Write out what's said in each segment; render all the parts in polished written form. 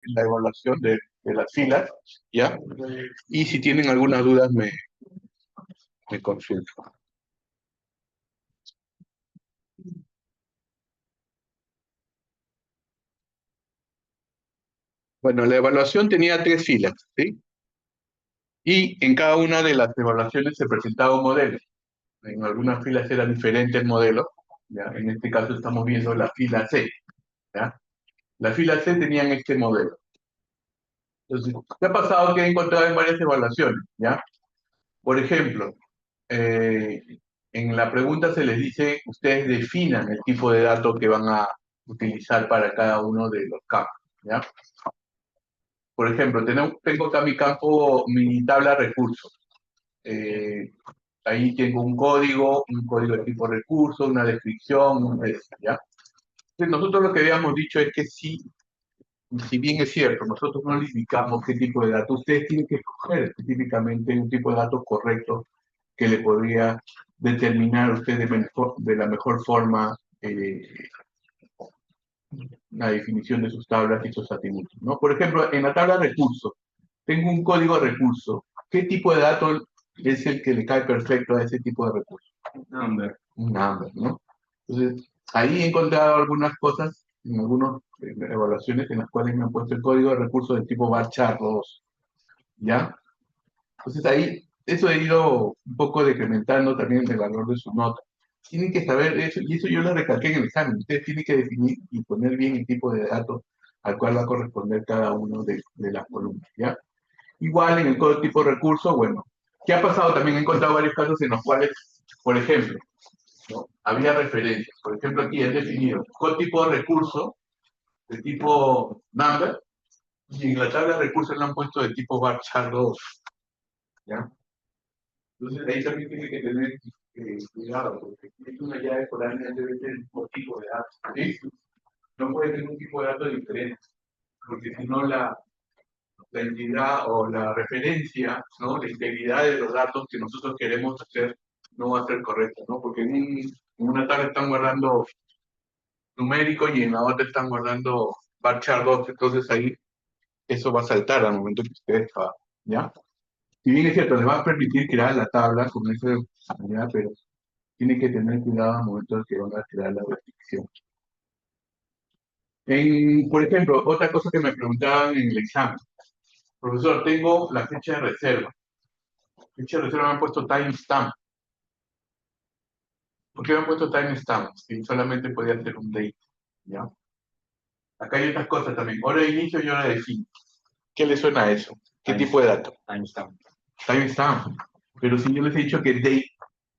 la evaluación de las filas, ¿ya? Y si tienen algunas dudas me consultan. Bueno, la evaluación tenía 3 filas, ¿sí? Y en cada una de las evaluaciones se presentaba un modelo. En algunas filas era diferente el modelo, ¿ya? En este caso estamos viendo la fila C, ¿ya? La fila C tenían este modelo. Entonces, ¿qué ha pasado? Que he encontrado en varias evaluaciones, ¿ya? Por ejemplo, eh, en la pregunta se les dice, ustedes definan el tipo de datos que van a utilizar para cada uno de los campos, ¿ya? Por ejemplo, tengo acá mi campo, mi tabla recursos. Eh, Ahí tengo un código de tipo recurso, una descripción, ¿ya? Entonces, nosotros lo que habíamos dicho es que si bien es cierto, nosotros no le indicamos qué tipo de datos, ustedes tienen que escoger específicamente un tipo de datos correcto que le podría determinar a usted de la mejor forma la definición de sus tablas y sus atributos, ¿no? Por ejemplo, en la tabla de recursos, tengo un código de recurso. ¿Qué tipo de dato es el que le cae perfecto a ese tipo de recurso? Number. Un number, ¿no? Entonces, ahí he encontrado algunas cosas, en algunas evaluaciones en las cuales me han puesto el código de recursos del tipo varchar 2, ¿ya? Entonces ahí, eso he ido un poco decrementando también el valor de su nota. Tienen que saber eso, y eso yo lo recalqué en el examen. Ustedes tienen que definir y poner bien el tipo de datos al cual va a corresponder cada uno de las columnas, ¿ya? Igual en el código tipo recurso, bueno, ¿qué ha pasado? También he encontrado varios casos en los cuales, por ejemplo, ¿no? Había referencias. Por ejemplo, aquí he definido código tipo de recurso, de tipo number, y en la tabla de recursos le han puesto de tipo varchar 2, ¿ya? Entonces ahí también tiene que tener cuidado, porque si es una llave foránea debe ser el mismo tipo de datos, ¿sí? No puede tener un tipo de datos diferente, porque si no la entidad o la referencia, ¿no? La integridad de los datos que nosotros queremos hacer no va a ser correcta, ¿no? Porque en una tabla están guardando numérico y en la otra están guardando varchar 2, entonces ahí eso va a saltar al momento que ustedes trabajan, ¿ya? Si bien es cierto, les va a permitir crear la tabla con esa funcionalidad, pero tiene que tener cuidado al momento de que van a crear la restricción. Por ejemplo, otra cosa que me preguntaban en el examen. Profesor, tengo la fecha de reserva. Fecha de reserva me han puesto timestamp. ¿Por qué me han puesto timestamp? Si solamente podía hacer un date, ¿ya? Acá hay otras cosas también. Hora de inicio y hora de fin. ¿Qué le suena a eso? ¿Qué tipo de dato? Timestamp. Timestamp. Pero si yo les he dicho que date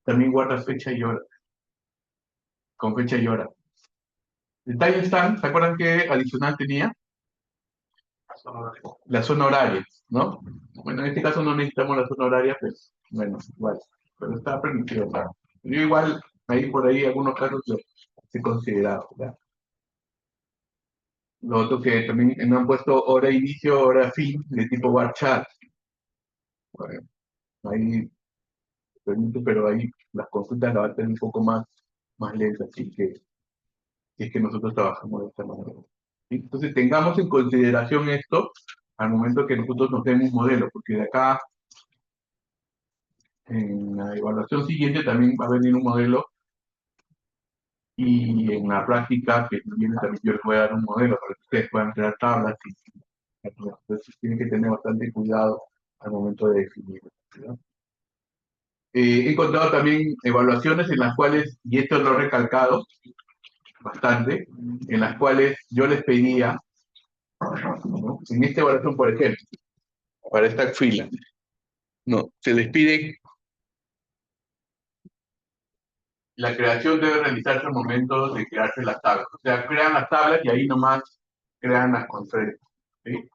también guarda fecha y hora. Con fecha y hora. El timestamp, ¿se acuerdan qué adicional tenía? La zona horaria, ¿no? Bueno, en este caso no necesitamos la zona horaria, pues, bueno, igual, pero está permitido, claro. Yo igual, ahí por ahí algunos casos lo he considerado, ¿verdad? Lo otro que también me han puesto hora inicio, hora fin, de tipo bar chat. Bueno, ahí permite, pero ahí las consultas las va a tener un poco más lentas, así que si es que nosotros trabajamos de esta manera. ¿Sí? Entonces tengamos en consideración esto al momento que nosotros nos demos un modelo, porque de acá en la evaluación siguiente también va a venir un modelo y en la práctica que viene también yo les voy a dar un modelo para que ustedes puedan crear tablas. Entonces tienen que tener bastante cuidado al momento de definirlo, ¿no? He encontrado también evaluaciones en las cuales, y esto lo he recalcado bastante, en las cuales yo les pedía, ¿no? En esta evaluación, por ejemplo, para esta fila, no, se les pide la creación debe realizarse al momento de crearse las tablas. O sea, crean las tablas y ahí nomás crean las conferencias. ¿Sí?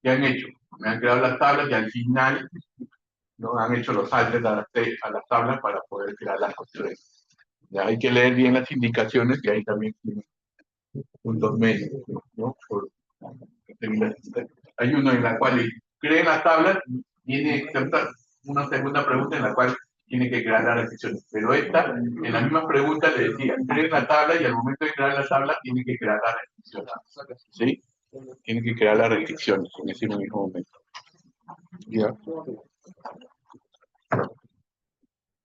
¿Qué han hecho? Me han creado las tablas y al final no han hecho los saltos a las tablas para poder crear las conferencias. Ya hay que leer bien las indicaciones y ahí también tienen puntos medios, ¿no? Hay uno en la cual creen las tablas, tiene una segunda pregunta en la cual tiene que crear las restricciones. Pero esta, en la misma pregunta le decía, creen la tabla y al momento de crear la tabla tiene que crear las restricciones. ¿Sí? Tiene que crear las restricciones en ese mismo momento. ¿Ya?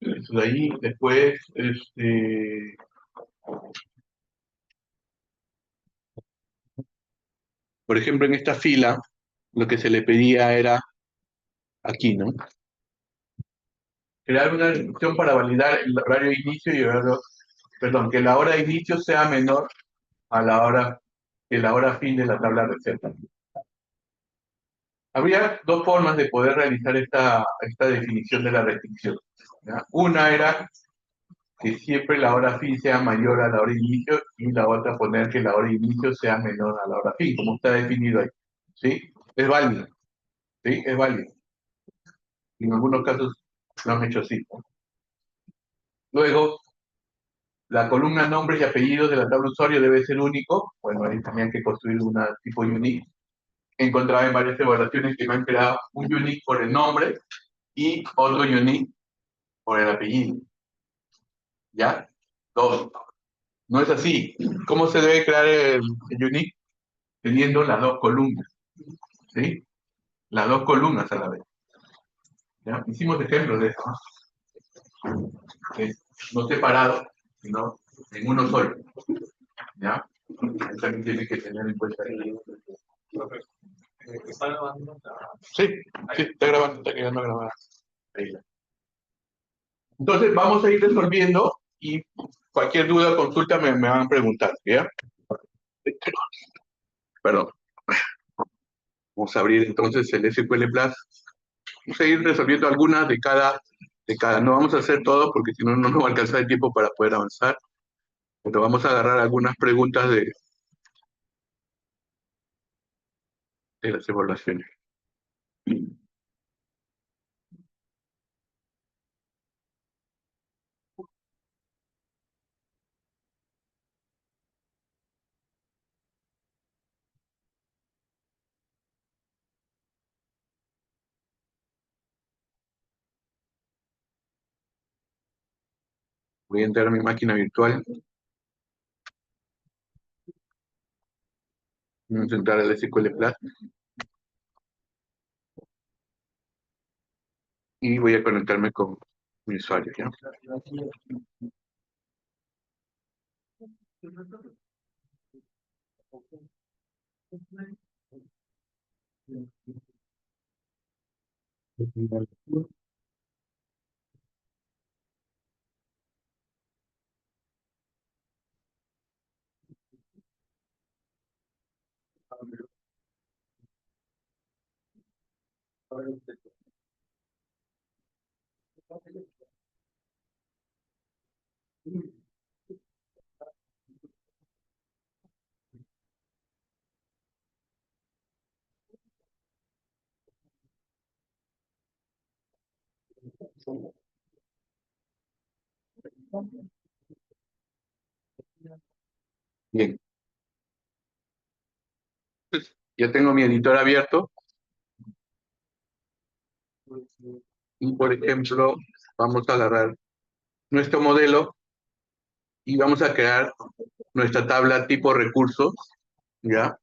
Eso de ahí, después, por ejemplo, en esta fila, lo que se le pedía era aquí, ¿no? Crear una restricción para validar el horario de inicio y horario, perdón, que la hora de inicio sea menor a la hora que la hora fin de la tabla de receta. Habría dos formas de poder realizar esta definición de la restricción, ¿ya? Una era que siempre la hora fin sea mayor a la hora de inicio y la otra poner que la hora de inicio sea menor a la hora fin, como está definido ahí. ¿Sí? Es válido. ¿Sí? Es válido. En algunos casos lo han hecho así. Luego, la columna nombre y apellidos de la tabla usuario debe ser único. Bueno, ahí tenían que construir una tipo unique. He encontrado en varias evaluaciones que me han creado un unique por el nombre y otro unique por el apellido. ¿Ya? Dos. No es así. ¿Cómo se debe crear el unique? Teniendo las dos columnas. ¿Sí? Las dos columnas a la vez. ¿Ya? Hicimos ejemplos de eso, ¿no? No separado, sino en uno solo. ¿Ya? Eso también tiene que tener en cuenta ahí. ¿Está grabando? Sí, sí, está grabando, está quedando grabada. Ahí. Entonces vamos a ir resolviendo y cualquier duda o consulta me van a preguntar, ¿ya? Perdón. Vamos a abrir entonces el SQL Plus. Vamos a ir resolviendo algunas de cada. No vamos a hacer todo porque si no, no nos va a alcanzar el tiempo para poder avanzar. Pero vamos a agarrar algunas preguntas de las evaluaciones. Voy a entrar a mi máquina virtual. Vamos a entrar al SQL Plus y voy a conectarme con mi usuario, ¿ya? Bien, ya tengo mi editor abierto y, por ejemplo, vamos a agarrar nuestro modelo y vamos a crear nuestra tabla tipo recursos, ¿ya?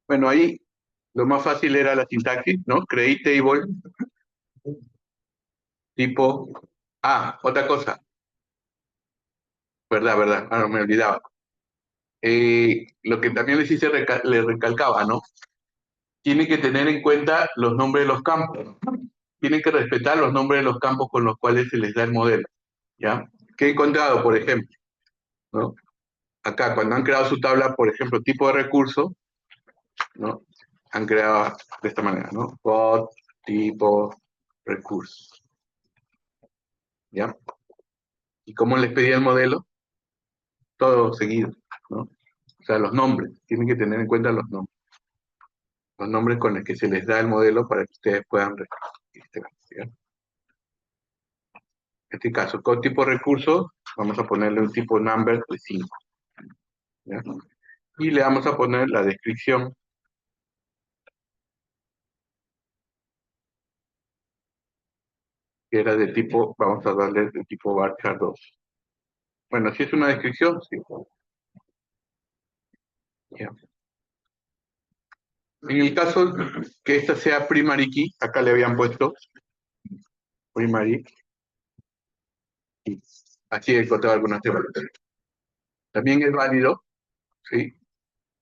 Bueno, ahí lo más fácil era la sintaxis, ¿no? Create table tipo. Otra cosa, verdad, no me olvidaba. Lo que también les hice, le recalcaba, ¿no? Tienen que tener en cuenta los nombres de los campos. Tienen que respetar los nombres de los campos con los cuales se les da el modelo, ¿ya? ¿Qué he encontrado, por ejemplo? ¿No? Acá, cuando han creado su tabla, por ejemplo, tipo de recurso, ¿no? Han creado de esta manera, ¿no? Pod, tipo, recurso, ¿ya? ¿Y cómo les pedía el modelo? Todo seguido, ¿no? O sea, los nombres, tienen que tener en cuenta los nombres con los que se les da el modelo para que ustedes puedan registrar, ¿ya? En este caso, con tipo recurso, vamos a ponerle un tipo number de 5, ¿ya? Y le vamos a poner la descripción, que era de tipo, vamos a darle de tipo varchar 2, Bueno, si es una descripción, sí. Ya. En el caso que esta sea primary key, acá le habían puesto primary key. Así he encontrado algunas teorías. También es válido, ¿sí?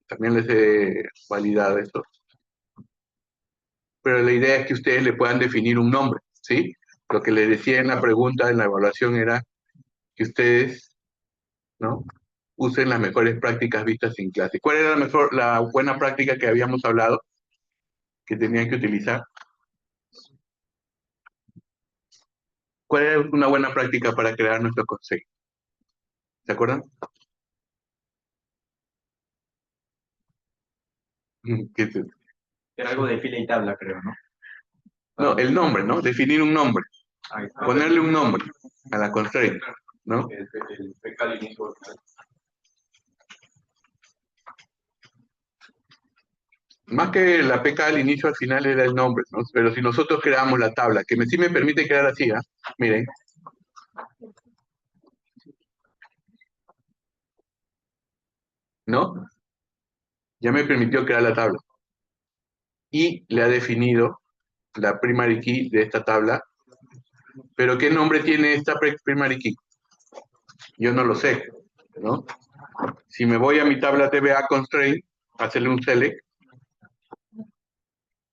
También les he validado esto. Pero la idea es que ustedes le puedan definir un nombre, ¿sí? Lo que les decía en la pregunta, en la evaluación, era que ustedes, ¿no? Usen las mejores prácticas vistas en clase. ¿Cuál era la buena práctica que habíamos hablado que tenían que utilizar? ¿Cuál era una buena práctica para crear nuestro consejo? ¿Se acuerdan? ¿Qué es eso? Era algo de fila y tabla, creo, ¿no? No, el nombre, ¿no? Definir un nombre. Ahí está. Ponerle un nombre a la constraint, ¿no? El PK al inicio. Más que la PK al inicio, al final era el nombre, ¿no? Pero si nosotros creamos la tabla, que sí me permite crear así, ¿ah? Miren. ¿No? Ya me permitió crear la tabla. Y le ha definido la primary key de esta tabla. Pero ¿qué nombre tiene esta primary key? Yo no lo sé, ¿no? Si me voy a mi tabla TBA constraint, hacerle un select.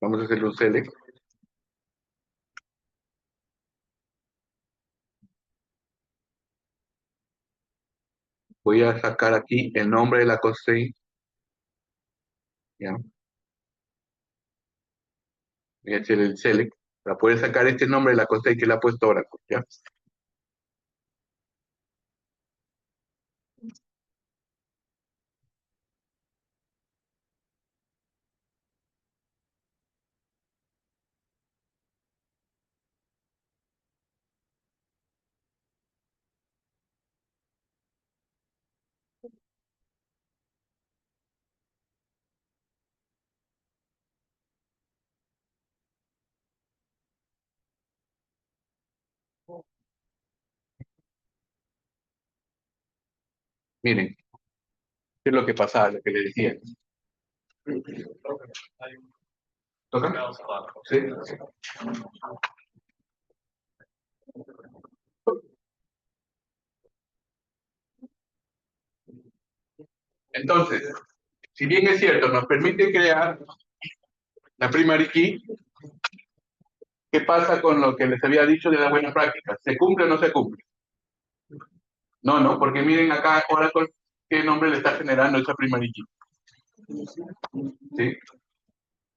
Vamos a hacerle un select. Voy a sacar aquí el nombre de la constraint. ¿Ya? Voy a hacer el select. Para poder sacar este nombre de la constraint que le ha puesto Oracle, ¿ya? Miren, ¿qué es lo que pasaba, lo que le decía? ¿Toca? Sí. Entonces, si bien es cierto, nos permite crear la primary key, ¿qué pasa con lo que les había dicho de la buena práctica? ¿Se cumple o no se cumple? No, no, porque miren acá Oracle qué nombre le está generando esa primary key. ¿Sí?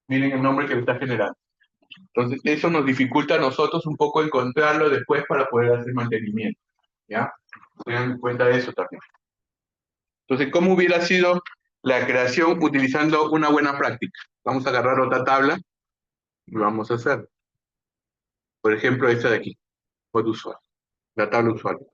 Miren el nombre que le está generando. Entonces, eso nos dificulta a nosotros un poco encontrarlo después para poder hacer mantenimiento. ¿Ya? Tengan en cuenta eso también. Entonces, ¿cómo hubiera sido la creación utilizando una buena práctica? Vamos a agarrar otra tabla y vamos a hacer. Por ejemplo, esta de aquí, pod usuario, la tabla usuario.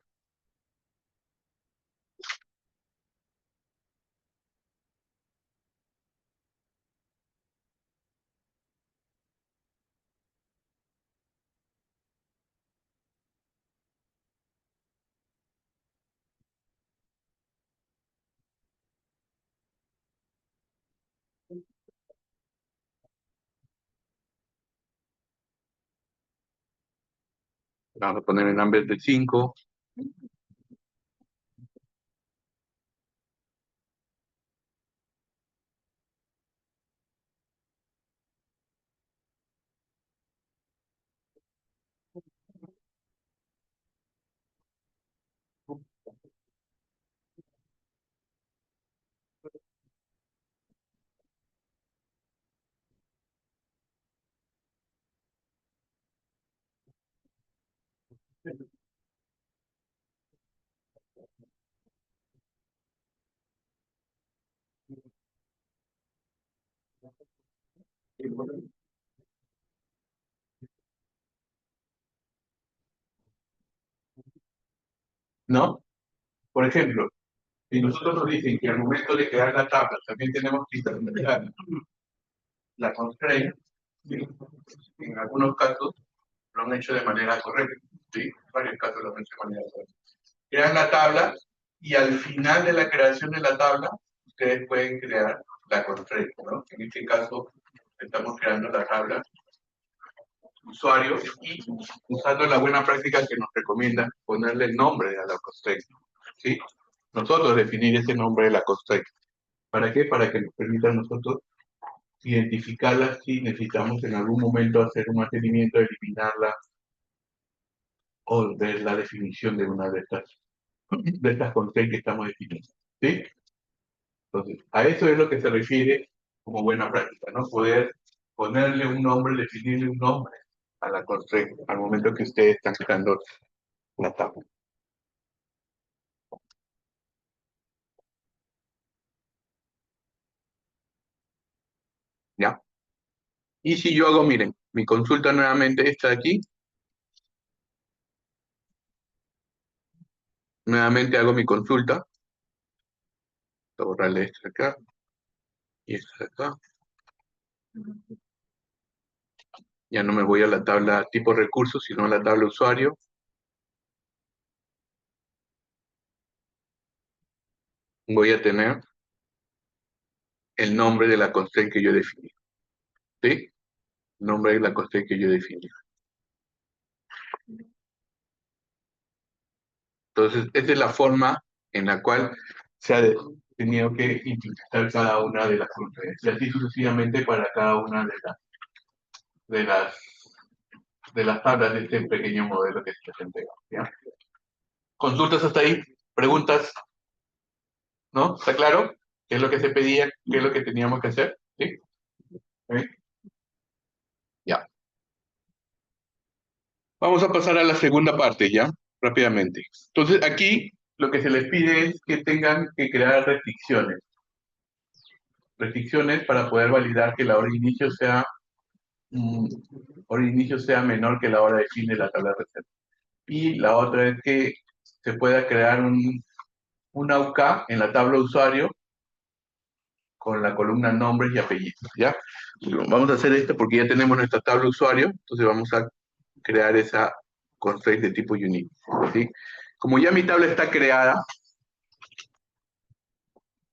Vamos a poner el number de 5. ¿No? Por ejemplo, si nosotros nos dicen que al momento de crear la tabla también tenemos que interpretar la constraint, ¿sí? En algunos casos lo han hecho de manera correcta, ¿sí? En varios casos lo han hecho de manera correcta. Crean la tabla Y al final de la creación de la tabla, ustedes pueden crear la constraint, ¿no? En este caso, estamos creando la tabla usuario y usando la buena práctica que nos recomienda ponerle el nombre a la constraint, ¿sí? Nosotros definir ese nombre de la constraint. ¿Para qué? Para que nos permita a nosotros identificarla si necesitamos en algún momento hacer un mantenimiento, eliminarla o ver la definición de una de estas constraints que estamos definiendo, ¿sí? Entonces, a eso es lo que se refiere como buena práctica, ¿no? Poder ponerle un nombre, definirle un nombre a la constraint al momento que ustedes están creando la tabla. ¿Ya? Y si yo hago, miren, mi consulta nuevamente está aquí. Nuevamente hago mi consulta. Voy a borrarle esto acá y esto acá. Ya no me voy a la tabla tipo recursos, sino a la tabla usuario. Voy a tener el nombre de la constraint que yo definí. ¿Sí? Nombre de la constraint que yo definí. Entonces, esa es la forma en la cual se ha tenido que implementar cada una de las constraints. Y así sucesivamente para cada una de las, de las tablas de este pequeño modelo que se les entrega. ¿Ya? ¿Consultas hasta ahí? ¿Preguntas? ¿No? ¿Está claro? ¿Qué es lo que se pedía? ¿Qué es lo que teníamos que hacer? ¿Sí? ¿Sí? Ya. Vamos a pasar a la segunda parte, ¿ya? Rápidamente. Entonces, aquí lo que se les pide es que tengan que crear restricciones. Restricciones para poder validar que la hora de inicio sea, hora de inicio sea menor que la hora de fin de la tabla de reserva. Y la otra es que se pueda crear un AUK en la tabla usuario con la columna nombres y apellidos, ¿ya? Vamos a hacer esto porque ya tenemos nuestra tabla usuario, entonces vamos a crear esa constraint de tipo unique, ¿sí? Como ya mi tabla está creada,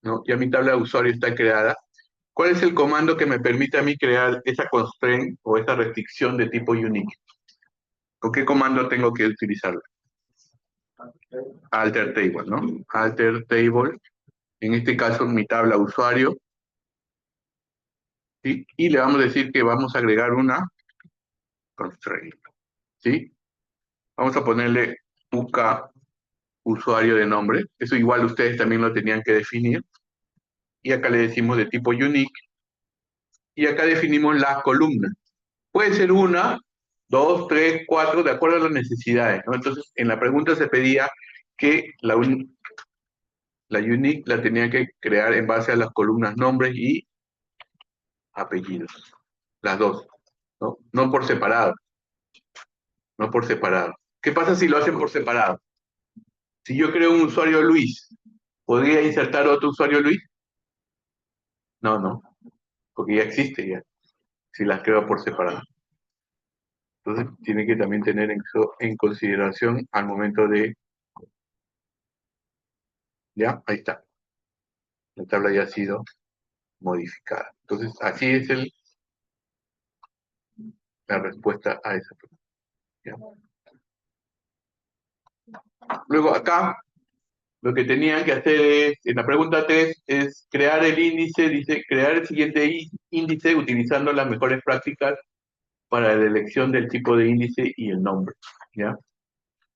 ¿no? Ya mi tabla de usuario está creada, ¿cuál es el comando que me permite a mí crear esa constraint o esa restricción de tipo unique? ¿Con qué comando tengo que utilizarla? Alter table, ¿no? Alter table, en este caso mi tabla usuario, ¿sí? Y le vamos a decir que vamos a agregar una constraint, ¿sí? Vamos a ponerle UK usuario de nombre. Eso igual ustedes también lo tenían que definir. Y acá le decimos de tipo unique. Y acá definimos la columna. Puede ser una, dos, tres, cuatro, de acuerdo a las necesidades, ¿no? Entonces, en la pregunta se pedía que la unique la tenía que crear en base a las columnas nombres y apellidos. Las dos, ¿no? No por separado. No por separado. ¿Qué pasa si lo hacen por separado? Si yo creo un usuario Luis, ¿podría insertar otro usuario Luis? No, no, porque ya existe ya, si las creo por separado. Entonces, tiene que también tener en consideración al momento de... Ya, ahí está. La tabla ya ha sido modificada. Entonces, así es la respuesta a esa pregunta. ¿Ya? Luego, acá, lo que tenían que hacer es, en la pregunta 3, es crear el índice, dice, crear el siguiente índice utilizando las mejores prácticas para la elección del tipo de índice y el nombre. ¿Ya?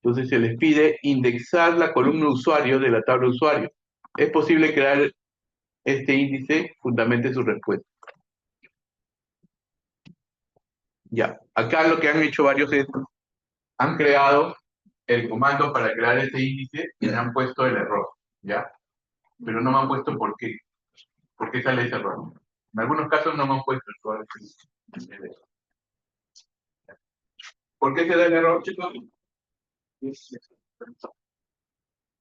Entonces se les pide indexar la columna usuario de la tabla usuario. Es posible crear este índice, fundamente su respuesta. Ya, acá lo que han hecho varios es, han creado el comando para crear este índice y le han puesto el error, ¿ya? Pero no me han puesto por qué sale ese error. En algunos casos no me han puesto el error. ¿Por qué se da el error, chicos?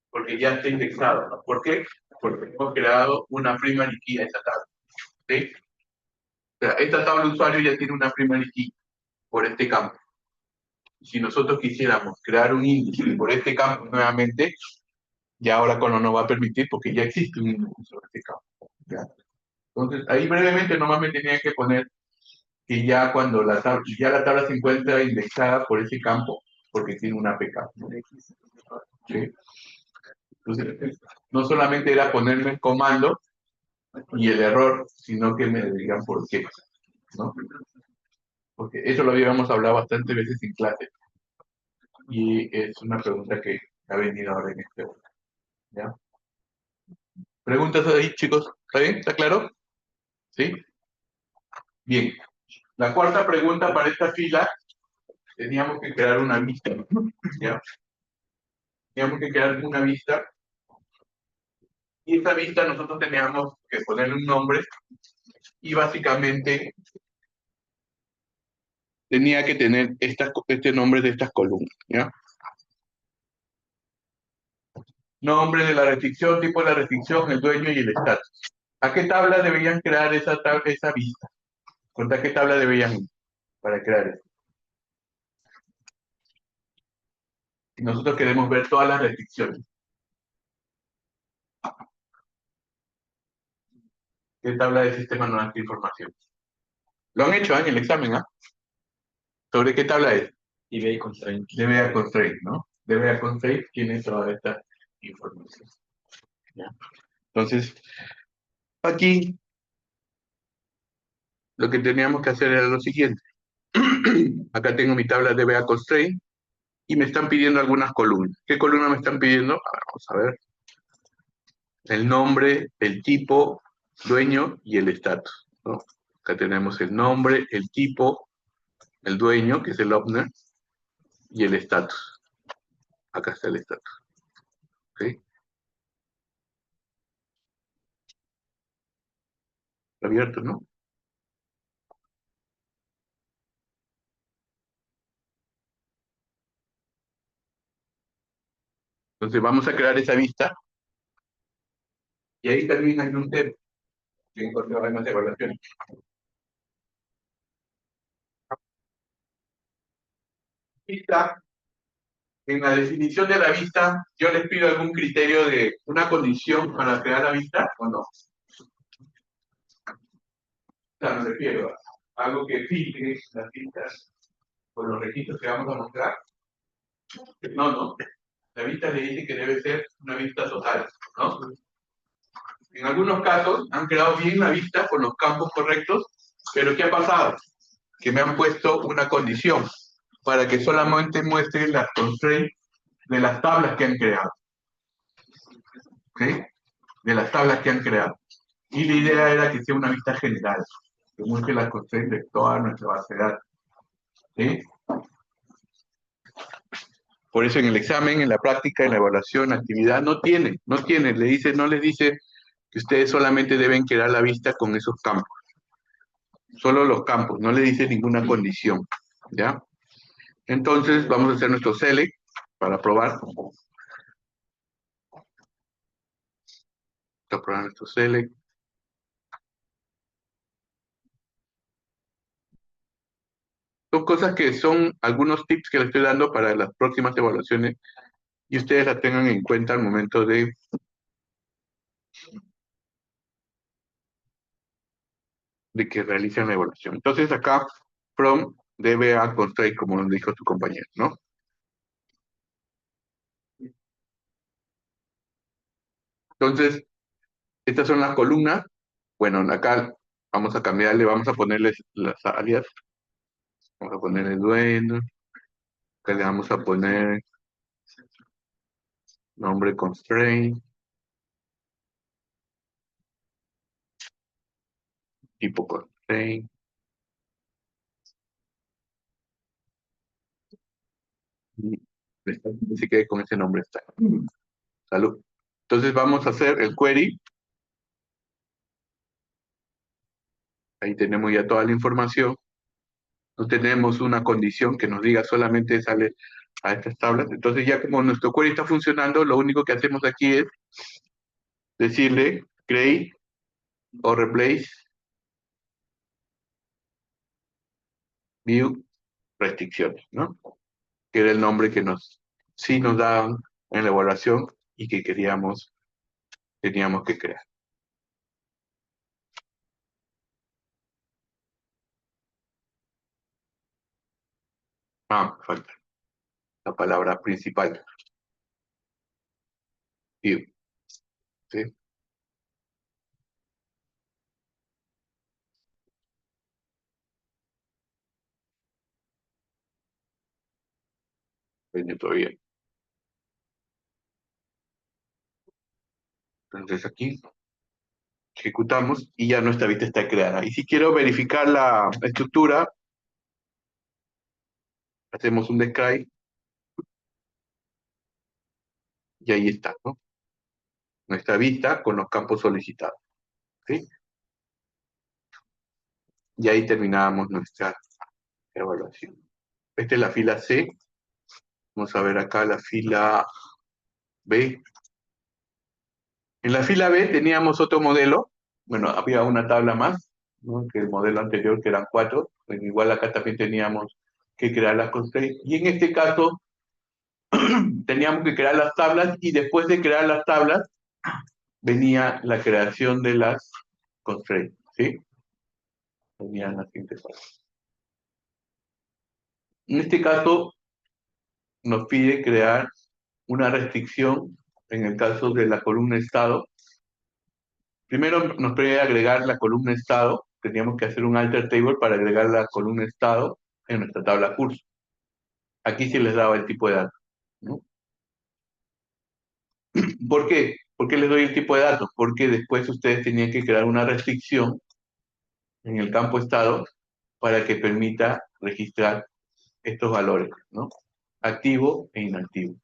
Porque ya está indexado, ¿no? ¿Por qué? Porque hemos creado una primary key a esa tabla, ¿sí? O sea, esta tabla de usuario ya tiene una primary key por este campo. Si nosotros quisiéramos crear un índice por este campo nuevamente, Ya Oracle no nos va a permitir porque ya existe un index sobre este campo. ¿Ya? Entonces, ahí brevemente nomás me tenía que poner que ya cuando ya la tabla se encuentra indexada por ese campo, porque tiene una APK. ¿Sí? Entonces, no solamente era ponerme el comando y el error, sino que me digan por qué, ¿no? Porque eso lo habíamos hablado bastantes veces en clase y es una pregunta que ha venido ahora en este momento, ¿ya? ¿Preguntas ahí, chicos? ¿Está bien? ¿Está claro? ¿Sí? Bien. La cuarta pregunta para esta fila, teníamos que crear una vista, ¿ya? Teníamos que crear una vista y esta vista nosotros teníamos que ponerle un nombre y básicamente tenía que tener este nombre de estas columnas, ¿ya? Nombre de la restricción, tipo de la restricción, el dueño y el estatus. ¿A qué tabla deberían crear esa vista? ¿Contra qué tabla deberían ir para crear eso? Y nosotros queremos ver todas las restricciones. ¿Qué tabla de sistema nos da esta información? Lo han hecho en el examen, ¿ah? ¿Sobre qué tabla es? DBA constraint. DBA constraint, ¿no? DBA constraint tiene toda esta información. ¿Ya? Entonces, aquí lo que teníamos que hacer era lo siguiente. Acá tengo mi tabla DBA constraint y me están pidiendo algunas columnas. ¿Qué columna me están pidiendo? Vamos a ver. El nombre, el tipo, dueño y el estatus, ¿no? Acá tenemos el nombre, el tipo, el dueño, que es el owner, y el estatus. Acá está el estatus. ¿Ok? Abierto, ¿no? Entonces vamos a crear esa vista y ahí también hay un tema que encontraba en las evaluaciones. Vista, en la definición de la vista, yo les pido algún criterio de una condición para crear la vista o no. O sea, me refiero a algo que filtre las vistas por los requisitos que vamos a mostrar. No, no. La vista le dice que debe ser una vista total, ¿no? En algunos casos han creado bien la vista con los campos correctos, pero ¿qué ha pasado? Que me han puesto una condición para que solamente muestre las constraints de las tablas que han creado. ¿Ok? De las tablas que han creado. Y la idea era que sea una vista general, que muestre las constraints de toda nuestra base de datos. ¿Sí? Por eso en el examen, en la práctica, en la evaluación, la actividad, no tiene, no les dice que ustedes solamente deben crear la vista con esos campos. Solo los campos, no le dice ninguna condición, ¿ya? Entonces vamos a hacer nuestro select para probar. Para probar nuestro select. Son cosas que son algunos tips que les estoy dando para las próximas evaluaciones y ustedes las tengan en cuenta al momento de que realicen la evaluación. Entonces acá, from debe a constraint, como nos dijo tu compañero, ¿no? Entonces, estas son las columnas. Bueno, acá vamos a cambiarle, vamos a ponerles las alias. Vamos a ponerle dueño. Acá le vamos a poner nombre constraint. Tipo constraint. Y se quede con ese nombre. Está. Salud. Entonces vamos a hacer el query. Ahí tenemos ya toda la información. No tenemos una condición que nos diga solamente sale a estas tablas. Entonces ya como nuestro query está funcionando, lo único que hacemos aquí es decirle create o replace view restricciones, ¿no? Que era el nombre que sí nos daban en la evaluación y que teníamos que crear. Falta la palabra principal. Div, ¿sí? Viene todavía. Entonces aquí ejecutamos y ya nuestra vista está creada. Y si quiero verificar la estructura, hacemos un describe y ahí está, ¿no? Nuestra vista con los campos solicitados, ¿sí? Y ahí terminamos nuestra evaluación. Esta es la fila C. Vamos a ver acá la fila B. En la fila B teníamos otro modelo. Bueno, había una tabla más, ¿no? Que el modelo anterior, que eran 4. Bueno, igual acá también teníamos que crear las constraints. Y en este caso teníamos que crear las tablas y después de crear las tablas venía la creación de las constraints, ¿sí? Venían las siguientes pasos. En este caso nos pide crear una restricción en el caso de la columna estado. Primero nos pide agregar la columna estado. Teníamos que hacer un alter table para agregar la columna estado en nuestra tabla curso. Aquí sí les daba el tipo de datos, ¿no? ¿Por qué? ¿Por qué les doy el tipo de datos? Porque después ustedes tenían que crear una restricción en el campo estado para que permita registrar estos valores, ¿no? Activo e inactivo,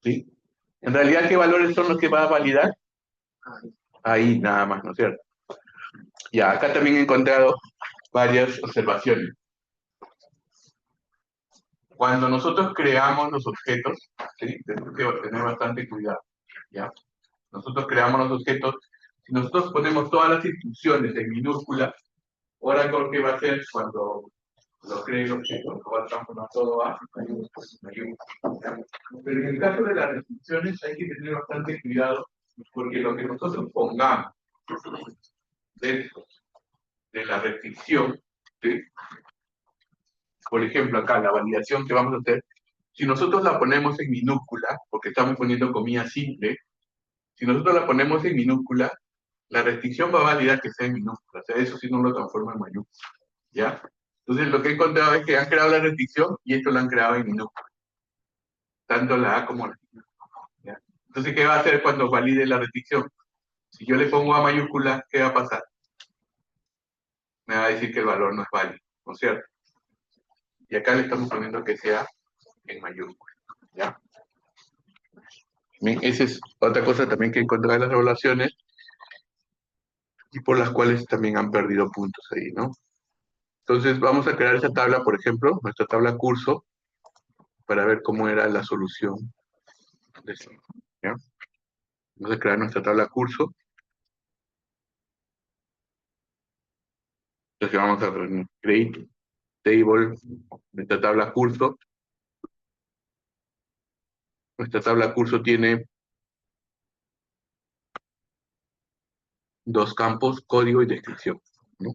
¿sí? En realidad, ¿qué valores son los que va a validar? Ahí nada más, ¿no es cierto? Ya, acá también he encontrado varias observaciones. Cuando nosotros creamos los objetos, ¿sí? Tenemos que tener bastante cuidado, ¿ya? Nosotros creamos los objetos, si nosotros ponemos todas las instrucciones en minúsculas, ahora creo que va a hacer cuando lo cree el objeto, lo va a transformar todo a mayúscula. Pero en el caso de las restricciones hay que tener bastante cuidado, porque lo que nosotros pongamos dentro de la restricción, ¿sí? Por ejemplo, acá la validación que vamos a hacer, si nosotros la ponemos en minúscula, porque estamos poniendo comillas simple, si nosotros la ponemos en minúscula, la restricción va a validar que sea en minúscula, o sea, eso sí no lo transforma en mayúscula, ¿ya? Entonces lo que he encontrado es que han creado la restricción y esto lo han creado en minúscula, tanto la A como la B, ¿ya? Entonces, ¿qué va a hacer cuando valide la restricción? Si yo le pongo A mayúscula, ¿qué va a pasar? Me va a decir que el valor no es válido, ¿no es cierto? Y acá le estamos poniendo que sea en mayúscula, ¿ya? Bien, esa es otra cosa también que encontré en las evaluaciones y por las cuales también han perdido puntos ahí, ¿no? Entonces vamos a crear esa tabla, por ejemplo, nuestra tabla curso, para ver cómo era la solución de eso, ¿ya? Vamos a crear nuestra tabla curso. Entonces vamos a poner create table, nuestra tabla curso. Nuestra tabla curso tiene dos campos, código y descripción, ¿no?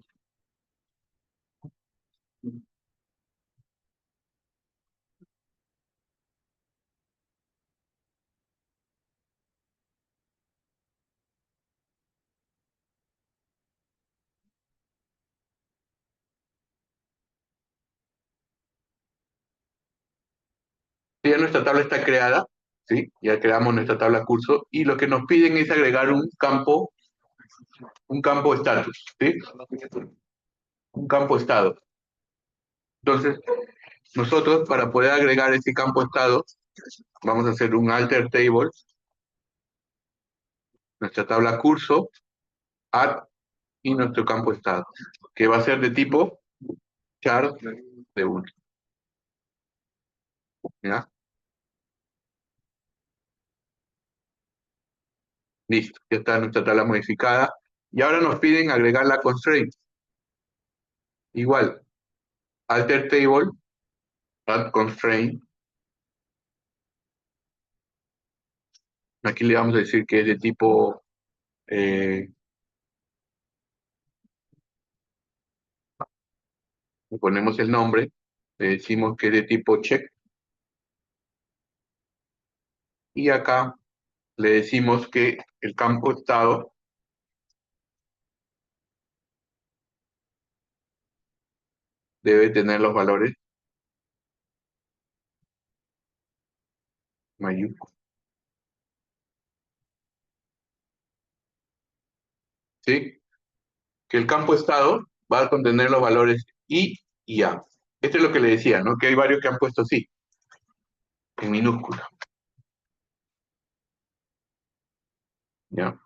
Ya nuestra tabla está creada, ¿sí? Ya creamos nuestra tabla curso y lo que nos piden es agregar un campo status, ¿sí? Un campo estado. Entonces, nosotros para poder agregar ese campo estado, vamos a hacer un alter table, nuestra tabla curso, add y nuestro campo estado, que va a ser de tipo chart de 1. ¿Ya? Listo, ya está nuestra tabla modificada. Y ahora nos piden agregar la constraint. Igual, alter table, add constraint, Aquí le vamos a decir que es de tipo, eh, le ponemos el nombre, le decimos que es de tipo check, y acá le decimos que el campo estado debe tener los valores mayúsculos, ¿sí? Que el campo estado va a contener los valores I y A. Esto es lo que le decía, ¿no? Que hay varios que han puesto sí, en minúscula, ¿ya?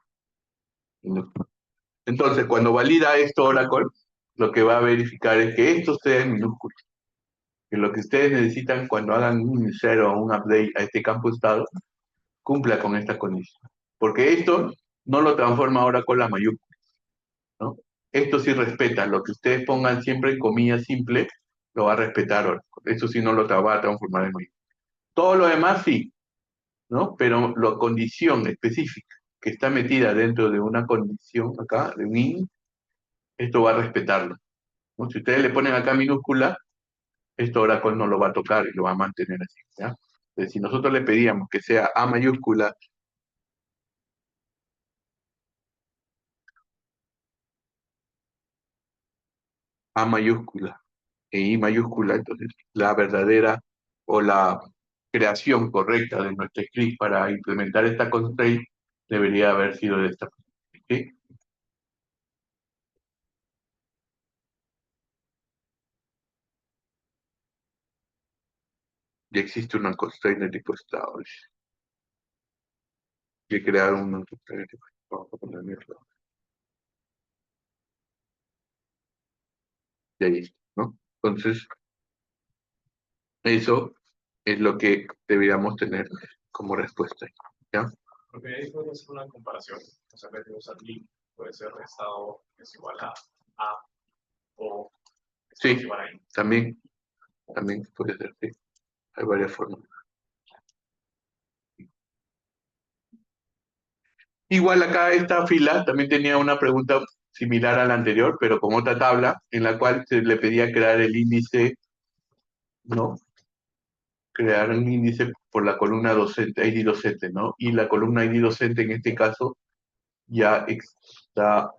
Minúscula. Entonces, cuando valida esto Oracle, lo que va a verificar es que esto esté en minúscula. Que lo que ustedes necesitan cuando hagan un insert o un update a este campo estado, cumpla con esta condición. Porque esto no lo transforma ahora con la mayúscula, ¿no? Esto sí respeta, lo que ustedes pongan siempre en comillas simple, lo va a respetar ahora. Eso sí no lo va a transformar en mayúscula. Todo lo demás sí, ¿no? Pero la condición específica que está metida dentro de una condición acá, de un in, esto va a respetarlo, ¿no? Si ustedes le ponen acá minúscula, esto Oracle no lo va a tocar y lo va a mantener así, ¿ya? Entonces, si nosotros le pedíamos que sea A mayúscula e I mayúscula, entonces la verdadera o la creación correcta de nuestro script para implementar esta constraint debería haber sido de esta forma, ¿sí? Ya existe una constraint de tipo estado. Hay que crear una constraint de tipo estado. Vamos a ponerlo. Y ahí está, ¿no? Entonces, eso es lo que deberíamos tener como respuesta, ¿ya? Porque ahí puede hacer una comparación. O sea, en vez de usar link, puede ser estado es igual a o estado es Sí, igual a in. también puede ser, sí. Hay varias formas. Igual acá esta fila también tenía una pregunta similar a la anterior, pero con otra tabla en la cual se le pedía crear el índice, ¿no? Crear un índice por la columna docente, ID docente, ¿no? Y la columna ID docente en este caso ya está,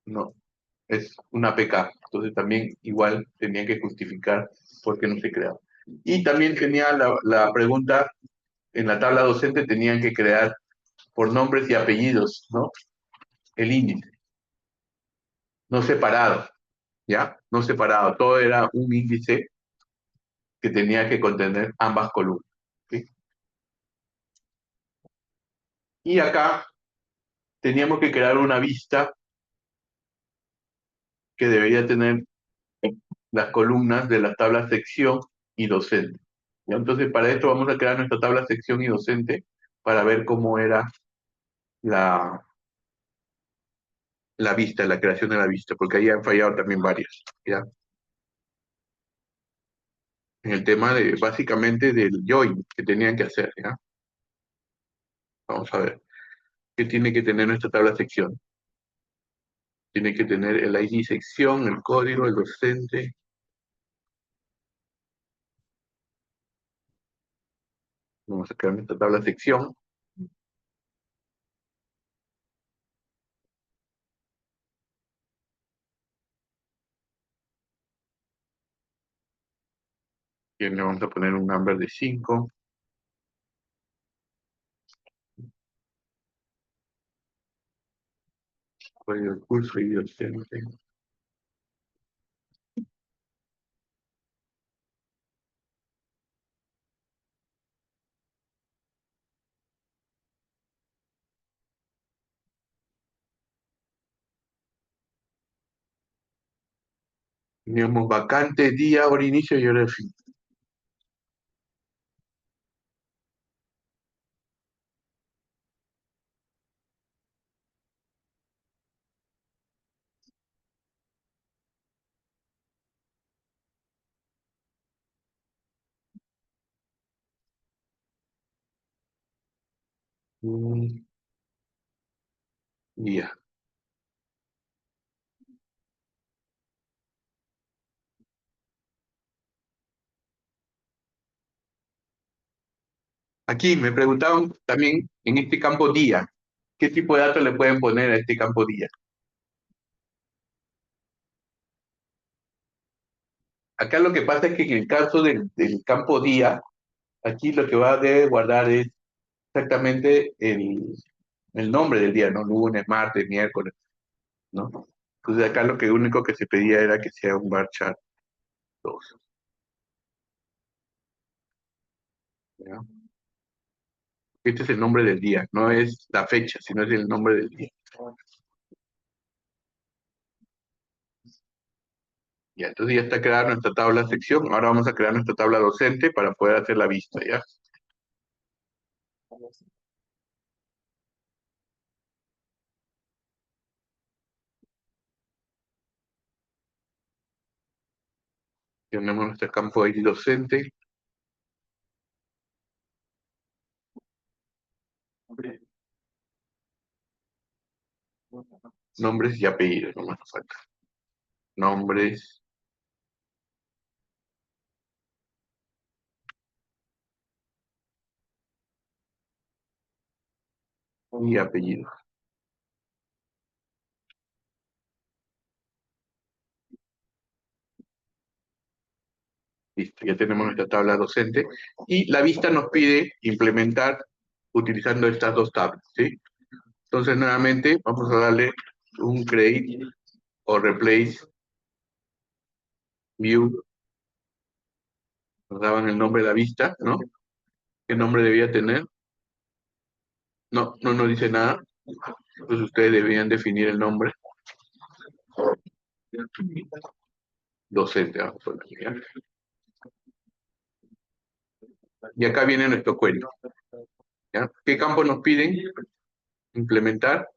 no, es una PK. Entonces también igual tenía que justificar por qué no se creaba. Y también tenía la pregunta, en la tabla docente tenían que crear por nombres y apellidos, ¿no? El índice, no separado. ¿Ya? No separado, todo era un índice que tenía que contener ambas columnas. ¿Sí? Y acá teníamos que crear una vista que debería tener las columnas de la tabla sección y docente. ¿Ya? Entonces, para esto vamos a crear nuestra tabla sección y docente para ver cómo era la, la vista, la creación de la vista, porque ahí han fallado también varias, ¿ya? En el tema de, básicamente, del join que tenían que hacer, ¿ya? Vamos a ver. ¿Qué tiene que tener nuestra tabla sección? Tiene que tener el ID sección, el código, el docente. Vamos a crear nuestra tabla sección. Y le vamos a poner un number de 5. Código del curso y docente. Teníamos vacante, día, hora inicio y hora de fin. Día. Aquí me preguntaban también en este campo día, ¿qué tipo de datos le pueden poner a este campo día? Acá lo que pasa es que en el caso del campo día, aquí lo que va a debe guardar es exactamente el nombre del día, ¿no? Lunes, martes, miércoles, ¿no? Entonces acá lo que único que se pedía era que sea un varchar 2, ¿ya? Este es el nombre del día, no es la fecha, sino es el nombre del día. Ya, entonces ya está creada nuestra tabla sección. Ahora vamos a crear nuestra tabla docente para poder hacer la vista, ¿ya? Tenemos nuestro campo ID docente, nombres y apellidos, no más nos falta. Nombres y apellidos. Listo, ya tenemos nuestra tabla docente. Y la vista nos pide implementar utilizando estas dos tablas, ¿sí? Entonces, nuevamente, vamos a darle un create o replace view. Nos daban el nombre de la vista, ¿no? ¿Qué nombre debía tener? No, no nos dice nada. Entonces, ustedes debían definir el nombre. Docente, vamos a poner, ¿ya? Y acá viene nuestro query, ¿ya? ¿Qué campo nos piden implementar?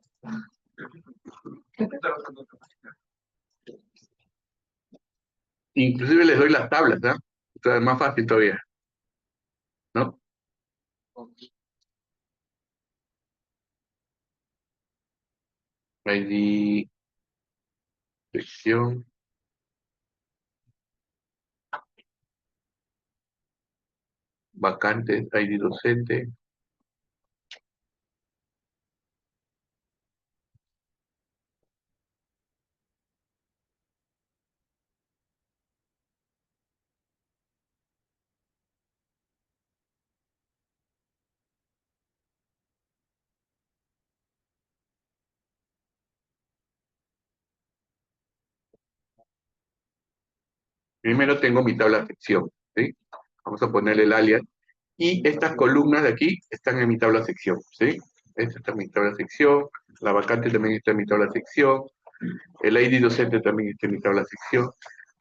Inclusive les doy las tablas, ¿no? O sea, es más fácil todavía, ¿no? ID, sección, vacantes, ID docente, primero tengo mi tabla sección, ¿sí? Vamos a ponerle el alias. Y estas columnas de aquí están en mi tabla sección, ¿sí? Esta está en mi tabla sección, la vacante también está en mi tabla sección, el ID docente también está en mi tabla sección.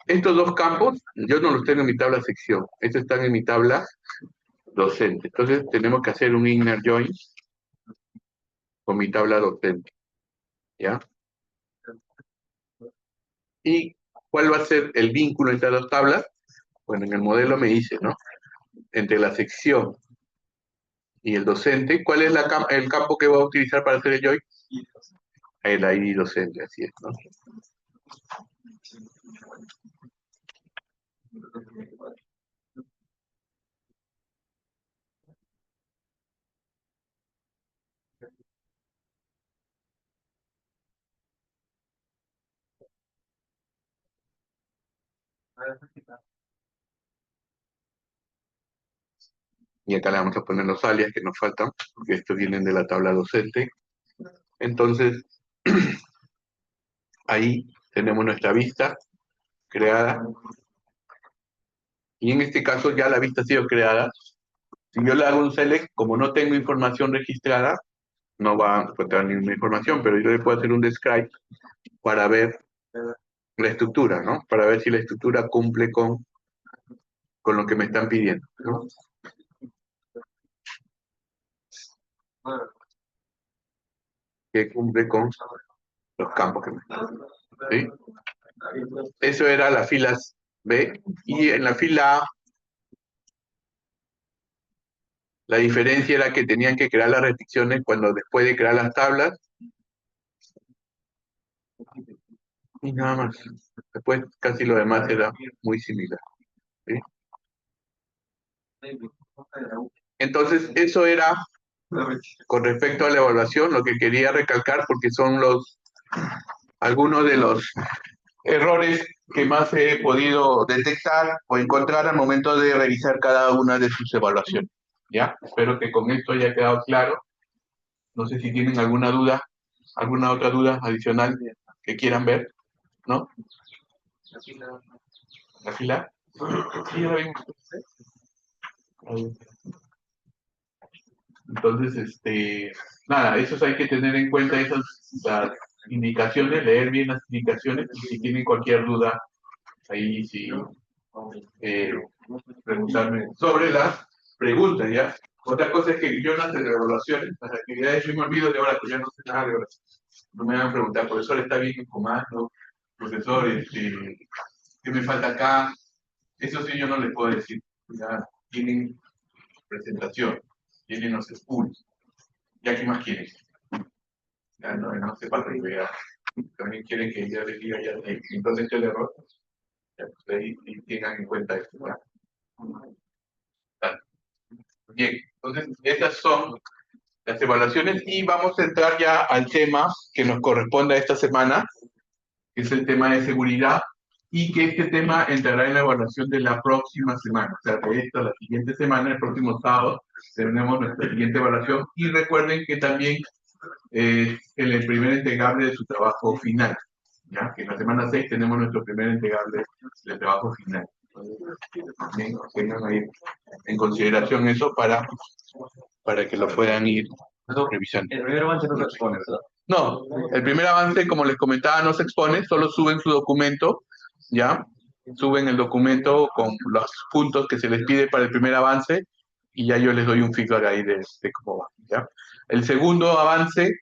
Estos dos campos yo no los tengo en mi tabla sección, estos están en mi tabla docente. Entonces tenemos que hacer un inner join con mi tabla docente, ¿ya? ¿Y cuál va a ser el vínculo entre las dos tablas? Bueno, en el modelo me dice, ¿no? Entre la sección y el docente, ¿cuál es el campo que va a utilizar para hacer el join? El ID docente, así es, ¿no? Y acá le vamos a poner los alias que nos faltan, porque estos vienen de la tabla docente. Entonces, ahí tenemos nuestra vista creada. Y en este caso ya la vista ha sido creada. Si yo le hago un select, como no tengo información registrada, no va a encontrar ninguna información, pero yo le puedo hacer un describe para ver la estructura, ¿no? Para ver si la estructura cumple con lo que me están pidiendo, ¿no? Que cumple con los campos que me están pidiendo, ¿sí? Eso era las filas B. Y en la fila A La diferencia era que tenían que crear las restricciones cuando después de crear las tablas. Y nada más. Después casi lo demás era muy similar. ¿Sí? Entonces, eso era con respecto a la evaluación, lo que quería recalcar, porque son algunos de los errores que más he podido detectar o encontrar al momento de revisar cada una de sus evaluaciones. ¿Ya? Espero que con esto haya quedado claro. No sé si tienen alguna duda, alguna otra duda adicional que quieran ver, ¿no? ¿La fila? Sí, ya la vimos. Ahí. Entonces, nada, esos hay que tener en cuenta las indicaciones, leer bien las indicaciones y si tienen cualquier duda, ahí sí, preguntarme sobre las preguntas, ¿ya? Otra cosa es que yo no sé de evaluaciones, las actividades, yo me olvido de ahora, pues ya no sé nada de ahora. No me van a preguntar, profesor, ¿está bien informando? Profesor, ¿qué me falta acá? Eso sí yo no les puedo decir. Ya tienen presentación, tienen los schools. ¿Ya qué más quieren? Ya no hace falta que vea. También quieren que ya les diga ya. Entonces el error, ya, pues, ahí tengan en cuenta esto. ¿Ya? Bien, entonces estas son las evaluaciones y vamos a entrar ya al tema que nos corresponde a esta semana, que es el tema de seguridad, y que este tema entrará en la evaluación de la próxima semana, o sea, de esta, la siguiente semana, el próximo sábado, tenemos nuestra siguiente evaluación, y recuerden que también es el primer entregable de su trabajo final, ¿ya? Que en la semana 6 tenemos nuestro primer entregable de trabajo final. También tengan ahí en consideración eso para que lo puedan ir revisando. El primer avance no se expone, ¿verdad? No, el primer avance, como les comentaba, no se expone, solo suben su documento, ¿ya? Suben el documento con los puntos que se les pide para el primer avance y ya yo les doy un feedback ahí de cómo va, ¿ya? El segundo avance,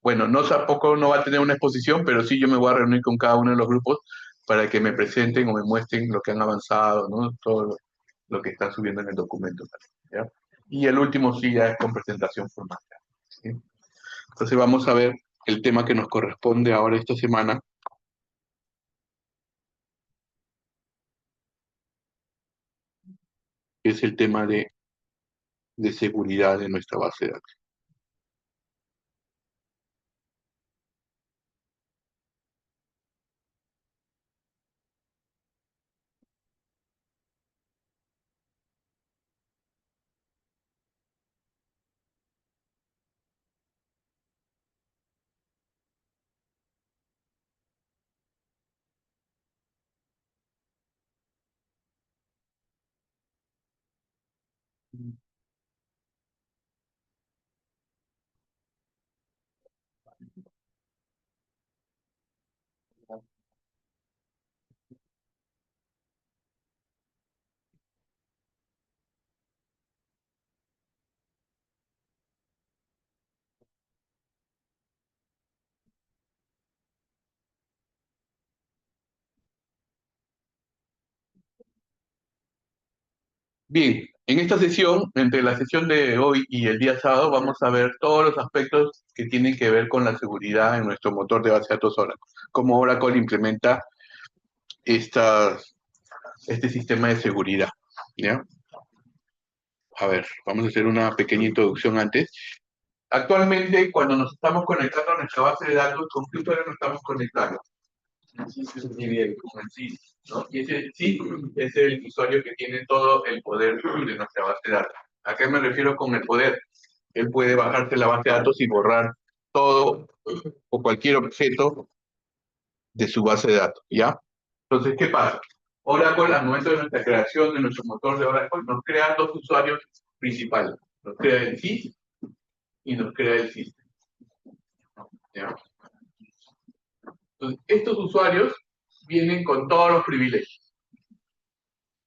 bueno, tampoco no va a tener una exposición, pero sí yo me voy a reunir con cada uno de los grupos para que me presenten o me muestren lo que han avanzado, ¿no? Todo lo que están subiendo en el documento, ¿ya? Y el último sí ya es con presentación formal, ¿sí? Entonces vamos a ver el tema que nos corresponde ahora esta semana, que es el tema de seguridad de nuestra base de datos. Bien, en esta sesión, entre la sesión de hoy y el día sábado, vamos a ver todos los aspectos que tienen que ver con la seguridad en nuestro motor de base de datos Oracle. Cómo Oracle implementa este sistema de seguridad, ¿ya? A ver, vamos a hacer una pequeña introducción antes. Actualmente, cuando nos estamos conectando a nuestra base de datos, ¿con qué usuario nos estamos conectando? Con el SIS, ¿no? Y ese SIS es el usuario que tiene todo el poder de nuestra base de datos. ¿A qué me refiero con el poder? Él puede bajarse la base de datos y borrar todo o cualquier objeto de su base de datos, ¿ya? Entonces, ¿qué pasa? Oracle, al momento de nuestra creación de nuestro motor de Oracle, nos crea dos usuarios principales. Nos crea el SIS y nos crea el sistema, ¿ya? Entonces, estos usuarios vienen con todos los privilegios.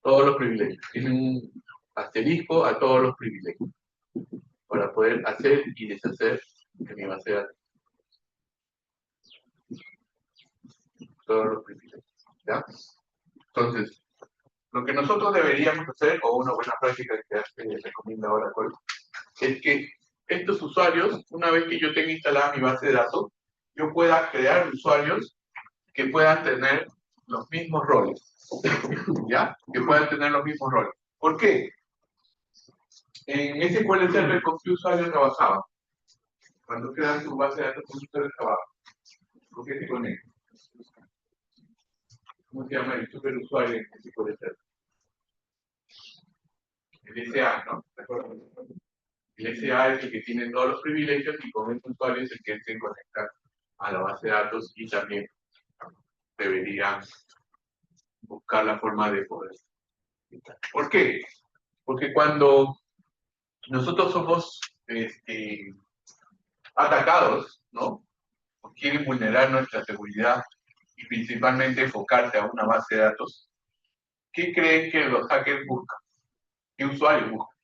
Todos los privilegios. Tienen un asterisco a todos los privilegios para poder hacer y deshacer de mi base de datos. Todos los privilegios, ¿ya? Entonces, lo que nosotros deberíamos hacer, o una buena práctica que recomienda Oracle, es que estos usuarios, una vez que yo tenga instalada mi base de datos, yo pueda crear usuarios que puedan tener los mismos roles, ¿ya? Que puedan tener los mismos roles. ¿Por qué? En SQL Server, ¿con qué usuario trabajaba? Cuando crean tu base de datos, ¿con qué usuario trabajaba? ¿Con qué se conecta? ¿Cómo se llama el superusuario en SQL Server? El SA, ¿no? ¿De acuerdo? El SA es el que tiene todos los privilegios y con este usuario es el que se conecta a la base de datos y también debería buscar la forma de poder. ¿Por qué? Porque cuando nosotros somos atacados, ¿no? O quieren vulnerar nuestra seguridad y principalmente enfocarse a una base de datos, ¿qué creen que los hackers buscan? ¿Qué usuarios buscan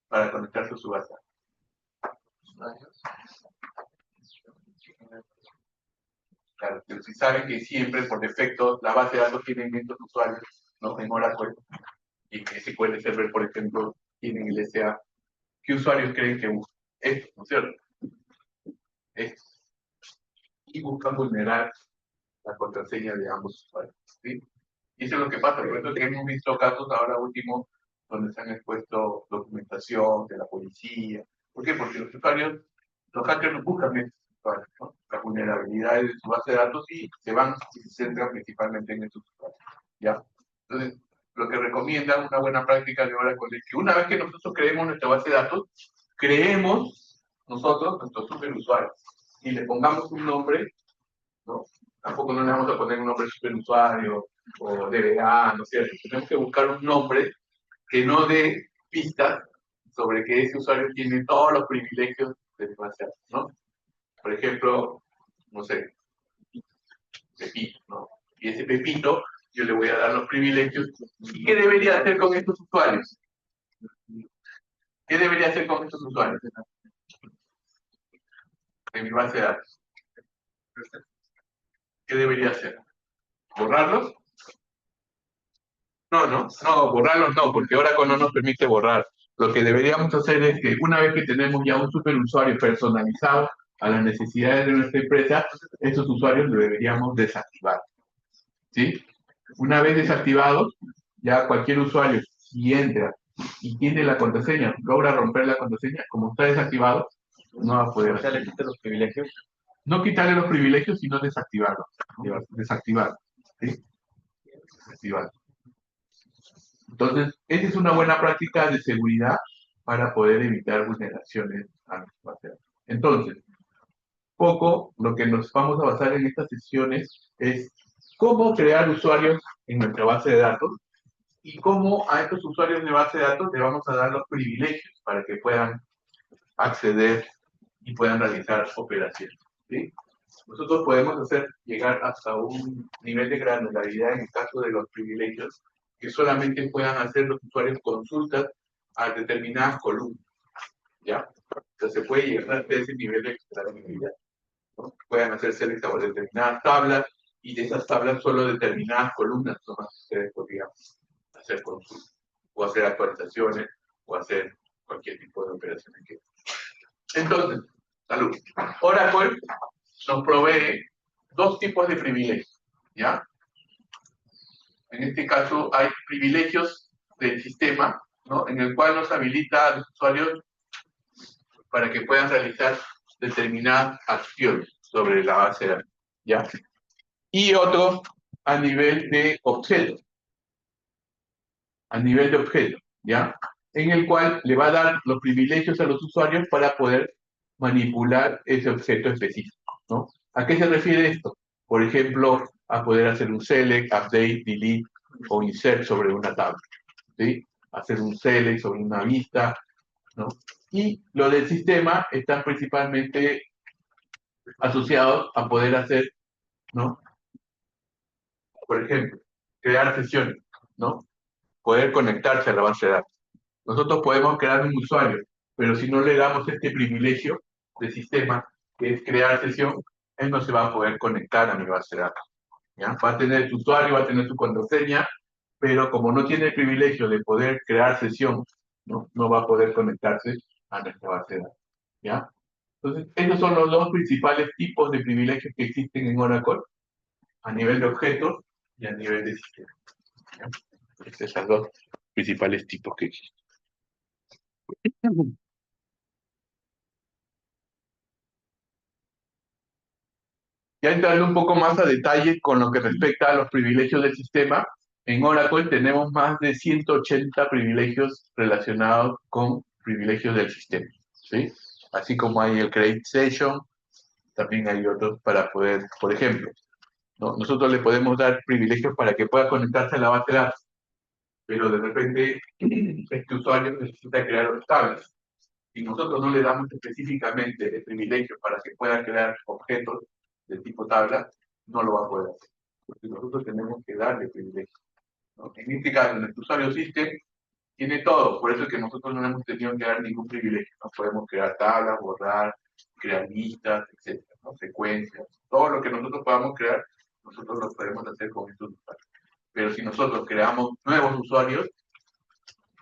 para conectarse a su base? Claro, pero si saben que siempre, por defecto, la base de datos tienen estos usuarios, ¿no? En Oracle, y en SQL Server, por ejemplo, tienen el SA. ¿Qué usuarios creen que buscan? Estos, ¿no es cierto? Estos. Y buscan vulnerar la contraseña de ambos usuarios, ¿sí? Y eso es lo que pasa, por eso que hemos visto casos ahora últimos donde se han expuesto documentación de la policía. ¿Por qué? Porque los usuarios, los hackers no buscan estos usuarios, ¿no? Las vulnerabilidades de su base de datos y se van y se centran principalmente en estos usuarios, ¿ya? Entonces, lo que recomiendan una buena práctica de Oracle es que una vez que nosotros creemos nuestra base de datos, creemos nosotros nuestros superusuarios y le pongamos un nombre, ¿no? Tampoco no le vamos a poner un nombre superusuario o DBA, ¿no es cierto? Tenemos que buscar un nombre que no dé pistas sobre que ese usuario tiene todos los privilegios de mi base de datos, ¿no? Por ejemplo, no sé, Pepito, ¿no? Y ese Pepito yo le voy a dar los privilegios. ¿Y qué debería hacer con estos usuarios? ¿Qué debería hacer con estos usuarios de mi base de datos? ¿Qué debería hacer? ¿Borrarlos? No, borrarlos no, porque Oracle no nos permite borrar. Lo que deberíamos hacer es que una vez que tenemos ya un superusuario personalizado a las necesidades de nuestra empresa, esos usuarios lo deberíamos desactivar, ¿sí? Una vez desactivados, ya cualquier usuario, si entra y tiene la contraseña, logra romper la contraseña, como está desactivado, no va a poder hacer. ¿Le quita los privilegios? No quitarle los privilegios, sino desactivarlos, ¿no? Desactivar, ¿sí? Desactivar. Entonces, esa es una buena práctica de seguridad para poder evitar vulneraciones a nuestra base de datos. Entonces, poco lo que nos vamos a basar en estas sesiones es cómo crear usuarios en nuestra base de datos y cómo a estos usuarios de base de datos le vamos a dar los privilegios para que puedan acceder y puedan realizar operaciones, ¿sí? Nosotros podemos hacer llegar hasta un nivel de granularidad en el caso de los privilegios que solamente puedan hacer los usuarios consultas a determinadas columnas, ¿ya? Entonces se puede llegar hasta ese nivel de granularidad, ¿no? Puedan hacer select a determinadas tablas y de esas tablas solo determinadas columnas son las que ustedes podrían hacer consultas o hacer actualizaciones o hacer cualquier tipo de operaciones que. Entonces, salud. Oracle nos provee dos tipos de privilegios, ¿ya? En este caso hay privilegios del sistema, ¿no? En el cual nos habilita a los usuarios para que puedan realizar determinadas acciones sobre la base de datos, ¿ya? Y otro a nivel de objeto, ¿ya? En el cual le va a dar los privilegios a los usuarios para poder manipular ese objeto específico, ¿no? ¿A qué se refiere esto? Por ejemplo, a poder hacer un select, update, delete o insert sobre una tabla, ¿sí? Hacer un select sobre una vista, ¿no? Y lo del sistema están principalmente asociados a poder hacer, ¿no? Por ejemplo, crear sesiones, ¿no? Poder conectarse a la base de datos. Nosotros podemos crear un usuario, pero si no le damos este privilegio de sistema, que es crear sesión, él no se va a poder conectar a mi base de datos, ¿ya? Va a tener su usuario, va a tener su contraseña, pero como no tiene el privilegio de poder crear sesión, no va a poder conectarse a nuestra base de datos. ¿Ya? Entonces, esos son los dos principales tipos de privilegios que existen en Oracle, a nivel de objetos y a nivel de sistema. ¿Ya? Esos son los dos principales tipos que existen. Ya entrando un poco más a detalle con lo que respecta a los privilegios del sistema, en Oracle tenemos más de 180 privilegios relacionados con privilegios del sistema, ¿sí? Así como hay el Create Session, también hay otros para poder, por ejemplo, ¿no? Nosotros le podemos dar privilegios para que pueda conectarse a la base de datos, pero de repente este usuario necesita crear tablas. Si nosotros no le damos específicamente el privilegio para que pueda crear objetos de tipo tabla, no lo va a poder hacer. Porque nosotros tenemos que darle privilegio, ¿no? En este caso, nuestro usuario system tiene todo, por eso es que nosotros no hemos tenido que dar ningún privilegio. No podemos crear tablas, borrar, crear listas, etcétera, ¿no? Secuencias. Todo lo que nosotros podamos crear, nosotros lo podemos hacer con estos usuarios. Pero si nosotros creamos nuevos usuarios,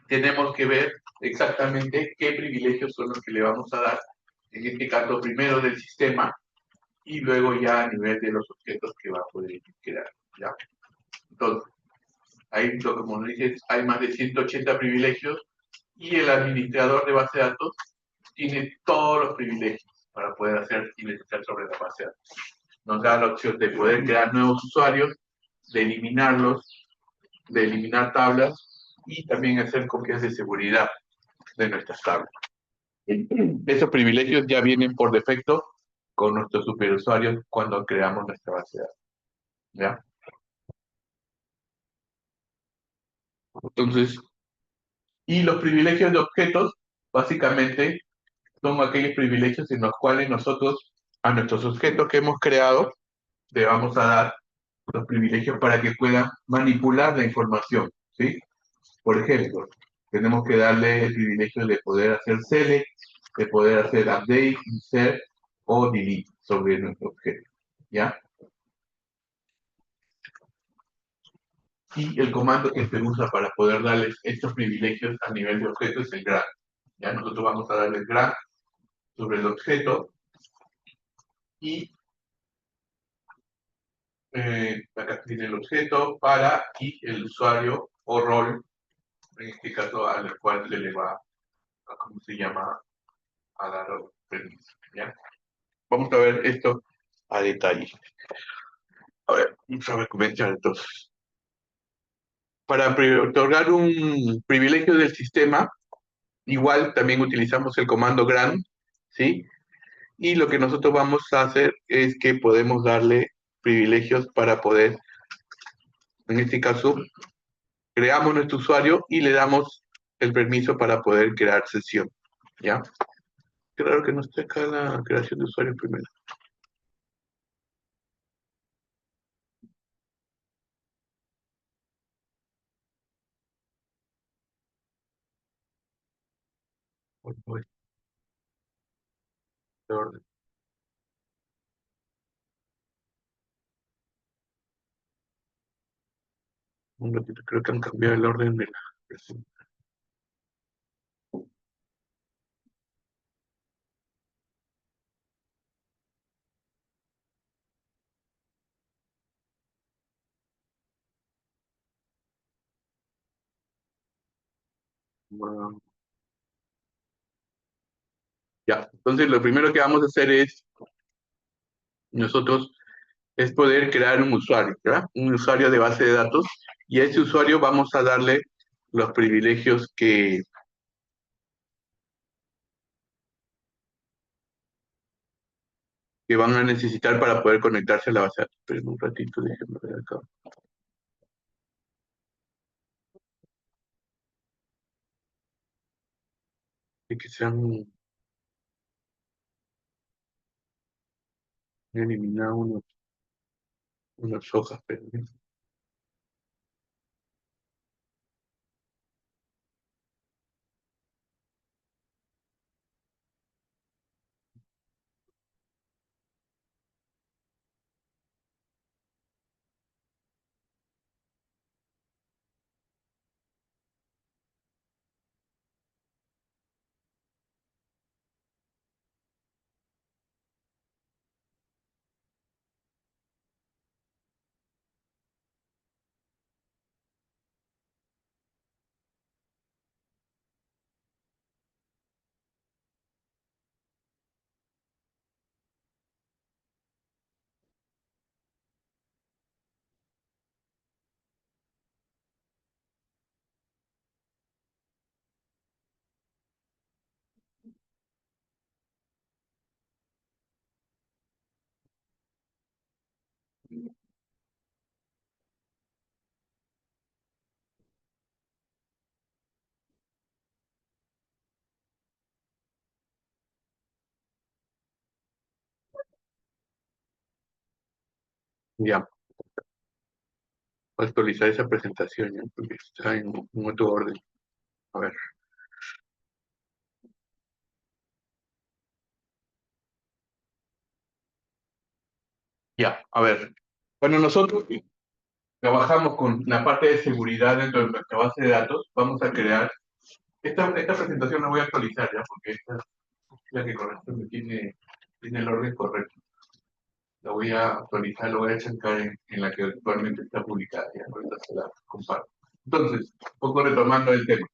tenemos que ver exactamente qué privilegios son los que le vamos a dar, en este caso primero del sistema y luego ya a nivel de los objetos que va a poder crear. ¿Ya? Entonces, hay, como nos dices, hay más de 180 privilegios y el administrador de base de datos tiene todos los privilegios para poder hacer y necesitar sobre la base de datos. Nos da la opción de poder crear nuevos usuarios, de eliminarlos, de eliminar tablas y también hacer copias de seguridad de nuestras tablas. Esos privilegios ya vienen por defecto con nuestros superusuarios cuando creamos nuestra base de datos. ¿Ya? Entonces, y los privilegios de objetos, básicamente, son aquellos privilegios en los cuales nosotros, a nuestros objetos que hemos creado, le vamos a dar los privilegios para que puedan manipular la información, ¿sí? Por ejemplo, tenemos que darle el privilegio de poder hacer select, de poder hacer update, insert o delete sobre nuestro objeto, ¿ya? Y el comando que se usa para poder darles estos privilegios a nivel de objeto es el grant. Ya nosotros vamos a darle el grant sobre el objeto y acá tiene el objeto para y el usuario o rol, en este caso al cual se le va a, ¿cómo se llama? A dar permiso. ¿Ya? Vamos a ver esto a detalle. A ver, vamos a ver comenzar entonces. Para otorgar un privilegio del sistema, igual también utilizamos el comando grant, ¿sí? Y lo que nosotros vamos a hacer es que podemos darle privilegios para poder, en este caso, creamos nuestro usuario y le damos el permiso para poder crear sesión, ¿ya? Claro que no está acá la creación de usuario primero. Voy, de orden. Un ratito, creo que han cambiado el orden de la versión. Bueno, ya, entonces lo primero que vamos a hacer es nosotros es poder crear un usuario, ¿verdad? Un usuario de base de datos y a ese usuario vamos a darle los privilegios que van a necesitar para poder conectarse a la base de datos. Esperen un ratito, déjenme ver acá. Y que sean eliminadas unas hojas, pero Ya, voy a actualizar esa presentación, ¿ya? Porque está en otro orden. A ver. Ya, a ver. Bueno, nosotros trabajamos con la parte de seguridad dentro de nuestra base de datos. Vamos a crear. Esta presentación la voy a actualizar ya, porque esta es la que corresponde, tiene el orden correcto. La voy a actualizar, lo voy a checar en la que actualmente está publicada. Ya, ahorita se la comparto. Entonces, un poco retomando el tema.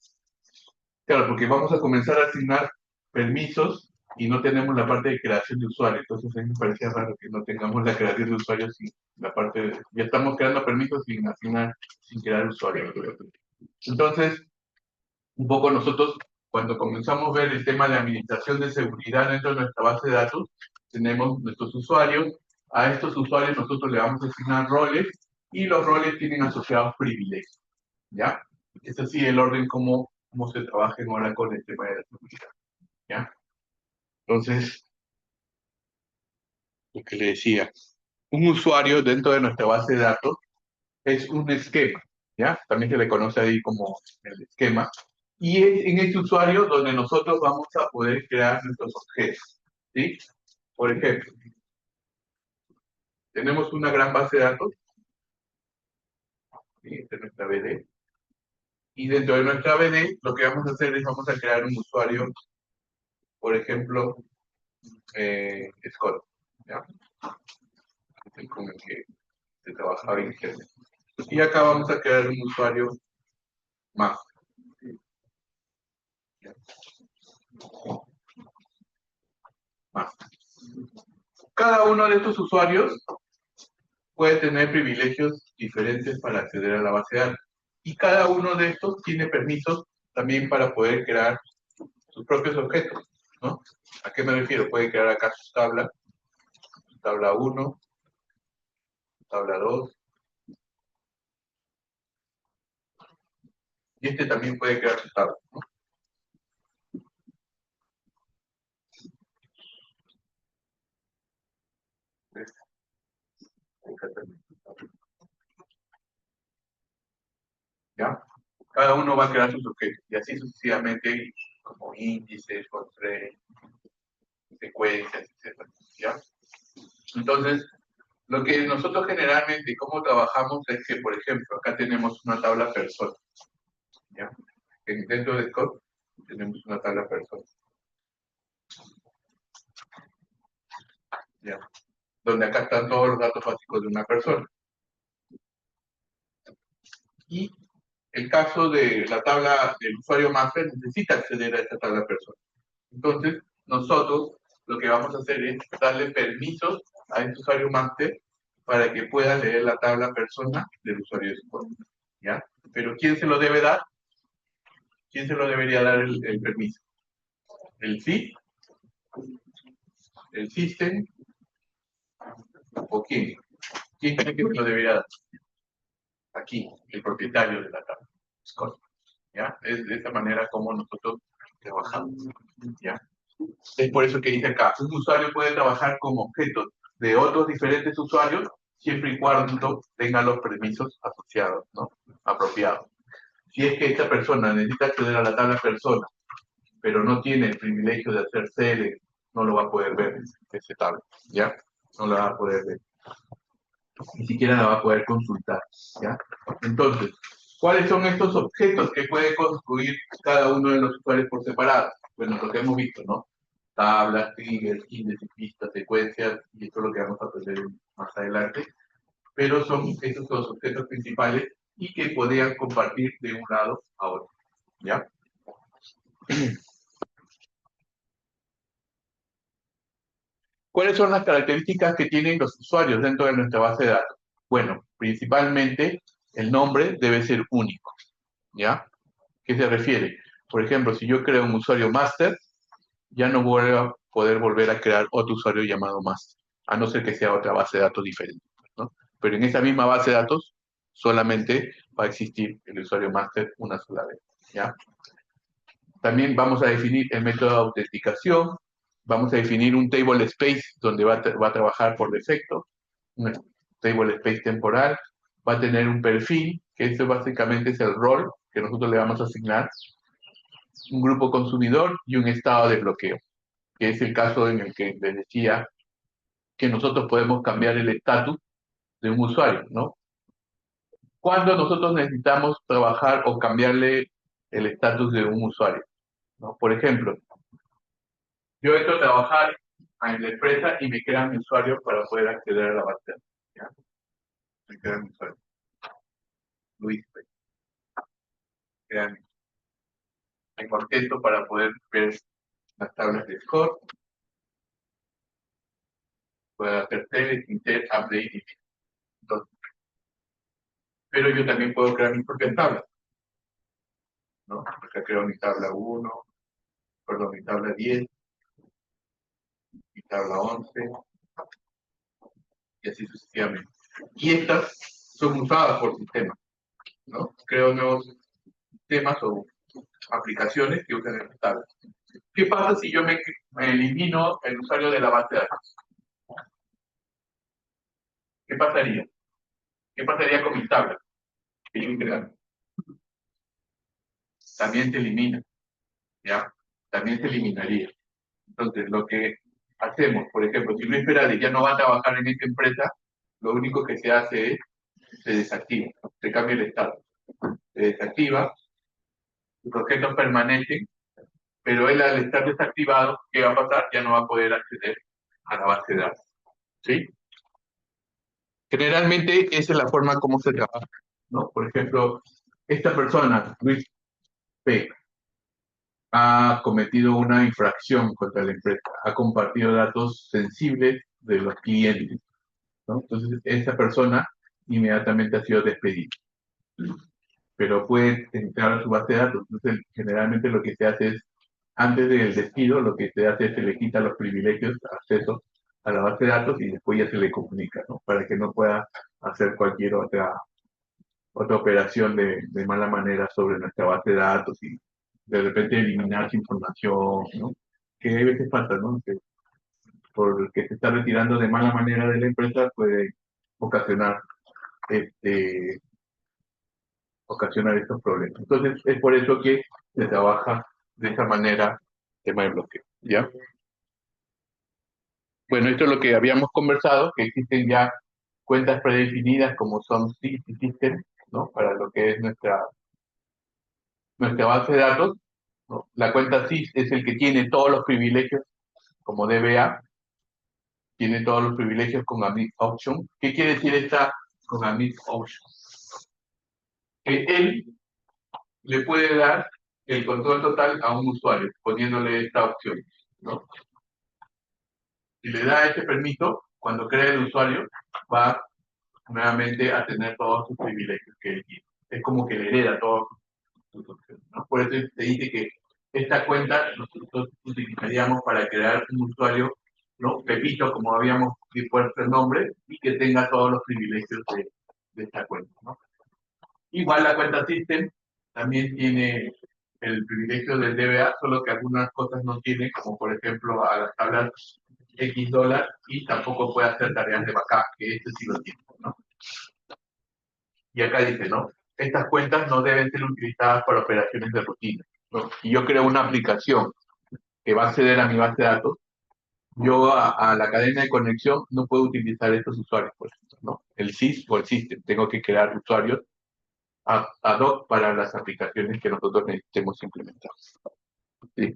Claro, porque vamos a comenzar a asignar permisos y no tenemos la parte de creación de usuario. Entonces, a mí me parecía raro que no tengamos la creación de usuarios sin la parte de... Ya estamos creando permisos sin asignar, sin crear usuarios. Entonces, un poco nosotros, cuando comenzamos a ver el tema de administración de seguridad dentro de nuestra base de datos, tenemos nuestros usuarios. A estos usuarios nosotros le vamos a asignar roles y los roles tienen asociados privilegios. ¿Ya? Es así el orden como se trabaja ahora con el tema de la seguridad. ¿Ya? Entonces, lo que le decía, un usuario dentro de nuestra base de datos es un esquema. ¿Ya? También se le conoce ahí como el esquema. Y es en ese usuario donde nosotros vamos a poder crear nuestros objetos. ¿Sí? Por ejemplo, tenemos una gran base de datos, ¿sí? Esta es nuestra BD, y dentro de nuestra BD lo que vamos a hacer es vamos a crear un usuario, por ejemplo, Scott, ¿ya? Es el con el que se trabajaba inicialmente. Y acá vamos a crear un usuario más. ¿Ya? Más. Cada uno de estos usuarios puede tener privilegios diferentes para acceder a la base de datos. Y cada uno de estos tiene permisos también para poder crear sus propios objetos, ¿no? ¿A qué me refiero? Puede crear acá su tabla 1, tabla 2, y este también puede crear su tabla, ¿no? ¿Ya? Cada uno va a crear sus objetos, y así sucesivamente, como índices, constraints, secuencias, etc. ¿Ya? Entonces, lo que nosotros generalmente, cómo trabajamos es que, por ejemplo, acá tenemos una tabla persona, ¿ya? Dentro de Scott tenemos una tabla persona, ¿ya? Donde acá están todos los datos básicos de una persona. Y el caso de la tabla del usuario master necesita acceder a esta tabla persona. Entonces, nosotros lo que vamos a hacer es darle permisos a este usuario master para que pueda leer la tabla persona del usuario de Scott, ¿ya? Pero ¿quién se lo debe dar? ¿Quién se lo debería dar el permiso? ¿El SID? ¿El system? ¿O quién? ¿Quién cree que se lo debería dar? Aquí, el propietario de la tabla. Scott. ¿Ya? Es de esta manera como nosotros trabajamos. ¿Ya? Es por eso que dice acá, un usuario puede trabajar con objetos de otros diferentes usuarios siempre y cuando tenga los permisos asociados, ¿no? Apropiados. Si es que esta persona necesita acceder a la tabla persona, pero no tiene el privilegio de hacer select, no lo va a poder ver ese tabla, ¿ya? No lo va a poder ver. Ni siquiera la va a poder consultar, ¿ya? Entonces, ¿cuáles son estos objetos que puede construir cada uno de los usuarios por separado? Bueno, lo que hemos visto, ¿no? Tablas, triggers, índices, pistas, secuencias, y esto es lo que vamos a aprender más adelante, pero son esos los objetos principales y que podrían compartir de un lado a otro, ¿ya? ¿Cuáles son las características que tienen los usuarios dentro de nuestra base de datos? Bueno, principalmente el nombre debe ser único, ¿ya? ¿Qué se refiere? Por ejemplo, si yo creo un usuario master, ya no voy a poder volver a crear otro usuario llamado master, a no ser que sea otra base de datos diferente, ¿no? Pero en esa misma base de datos solamente va a existir el usuario master una sola vez, ¿ya? También vamos a definir el método de autenticación, vamos a definir un table space donde va a trabajar por defecto, table space temporal, va a tener un perfil, que eso básicamente es el rol que nosotros le vamos a asignar, un grupo consumidor y un estado de bloqueo, que es el caso en el que les decía que nosotros podemos cambiar el estatus de un usuario, ¿no? Cuando nosotros necesitamos trabajar o cambiarle el estatus de un usuario, ¿no? Por ejemplo, yo entro a trabajar en la empresa y me crean mi usuario para poder acceder a la base de datos, ¿ya? Me crean mi usuario. Luis, crean. Tengo acceso para poder ver las tablas de score, puedo hacer select, insert, update y todo. Pero yo también puedo crear mis propias tablas, ¿no? Acá creo mi tabla 1, perdón, mi tabla 10, mi tabla 11, y así sucesivamente. Y estas son usadas por sistemas, ¿no? Creo nuevos sistemas o aplicaciones que usan estas tablas. ¿Qué pasa si yo me elimino el usuario de la base de datos? ¿Qué pasaría? ¿Qué pasaría con mis tablas que yo he creado? También se elimina, ¿ya? También se eliminaría. Entonces, lo que hacemos, por ejemplo, si Luis Perales ya no va a trabajar en esta empresa, lo único que se hace es, se desactiva, se cambia el estado. Se desactiva, los objetos permanecen, pero él al estar desactivado, ¿qué va a pasar? Ya no va a poder acceder a la base de datos. ¿Sí? Generalmente esa es la forma como se trabaja, ¿no? Por ejemplo, esta persona, Luis P., ha cometido una infracción contra la empresa, ha compartido datos sensibles de los clientes, ¿no? Entonces, esa persona inmediatamente ha sido despedida, pero puede entrar a su base de datos. Entonces, generalmente lo que se hace es, antes del despido, lo que se hace es se le quita los privilegios, acceso a la base de datos y después ya se le comunica, ¿no? Para que no pueda hacer cualquier otra operación de mala manera sobre nuestra base de datos y de repente eliminar su información, ¿no? Que a veces pasa, ¿no? Que porque se está retirando de mala manera de la empresa puede ocasionar este, ocasionar estos problemas. Entonces, es por eso que se trabaja de esa manera el tema de bloqueo, ¿ya? Bueno, esto es lo que habíamos conversado, que existen ya cuentas predefinidas como son SIS y System, ¿no? Para lo que es nuestra base de datos, ¿no? La cuenta SIS es el que tiene todos los privilegios como DBA, tiene todos los privilegios con Admin Option. ¿Qué quiere decir esta con Admin Option? Que él le puede dar el control total a un usuario, poniéndole esta opción, ¿no? Si le da este permiso, cuando crea el usuario, va nuevamente a tener todos sus privilegios que él tiene. Es como que le hereda todas sus opciones, ¿no? Por eso se dice que esta cuenta nosotros utilizaríamos para crear un usuario, ¿no? Pepito, como habíamos dispuesto el nombre, y que tenga todos los privilegios de esta cuenta, ¿no? Igual la cuenta System también tiene el privilegio del DBA, solo que algunas cosas no tiene, como por ejemplo a las tablas X dólar, y tampoco puede hacer tareas de backup, que este sí lo tiene, ¿no? Y acá dice, ¿no? Estas cuentas no deben ser utilizadas para operaciones de rutina, ¿no? Si yo creo una aplicación que va a acceder a mi base de datos, yo a la cadena de conexión no puedo utilizar estos usuarios, por ejemplo, ¿no? El SIS o el System, tengo que crear usuarios ad hoc para las aplicaciones que nosotros necesitemos implementar. ¿Sí?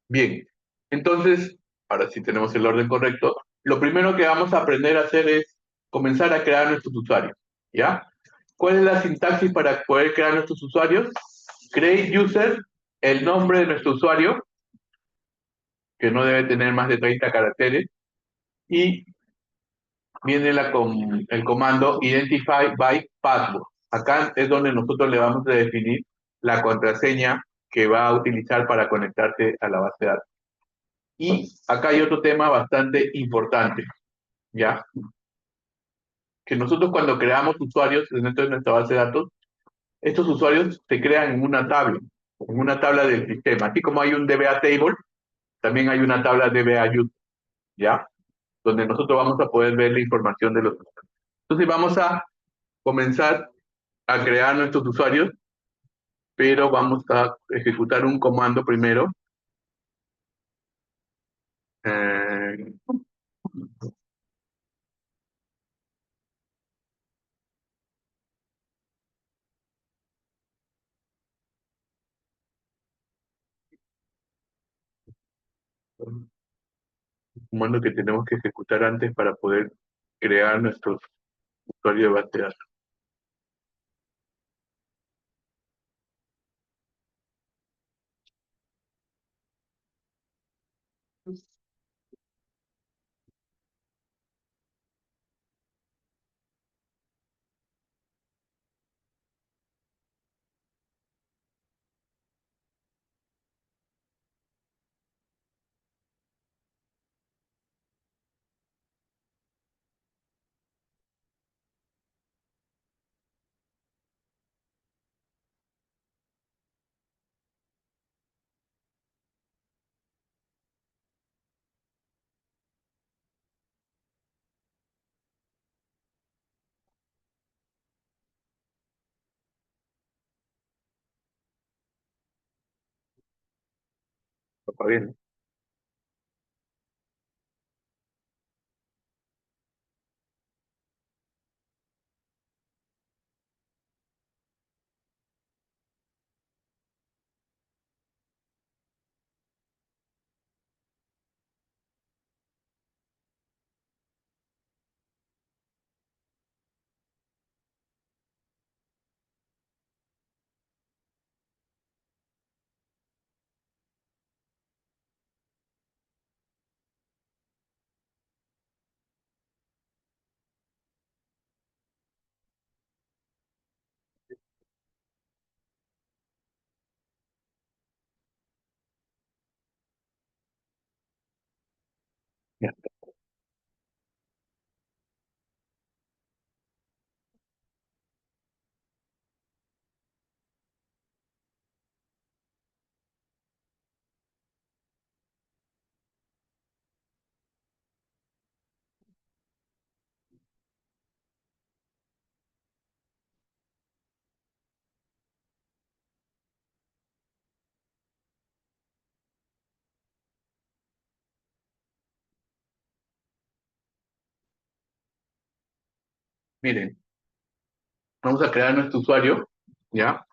Bien, entonces, ahora sí tenemos el orden correcto. Lo primero que vamos a aprender a hacer es comenzar a crear nuestros usuarios, ¿ya? ¿Cuál es la sintaxis para poder crear nuestros usuarios? Create user, el nombre de nuestro usuario, que no debe tener más de 30 caracteres, y viene el comando identify by password. Acá es donde nosotros le vamos a definir la contraseña que va a utilizar para conectarse a la base de datos. Y acá hay otro tema bastante importante, ¿ya? Que nosotros cuando creamos usuarios dentro de nuestra base de datos, estos usuarios se crean en una tabla del sistema. Así como hay un DBA table, también hay una tabla de DBA, ¿ya? Donde nosotros vamos a poder ver la información de los usuarios. Entonces vamos a comenzar a crear nuestros usuarios, pero vamos a ejecutar un comando primero. Eh, un comando que tenemos que ejecutar antes para poder crear nuestros usuarios de base de datos. ¿Está bien? Ya. Miren, vamos a crear nuestro usuario, ¿ya?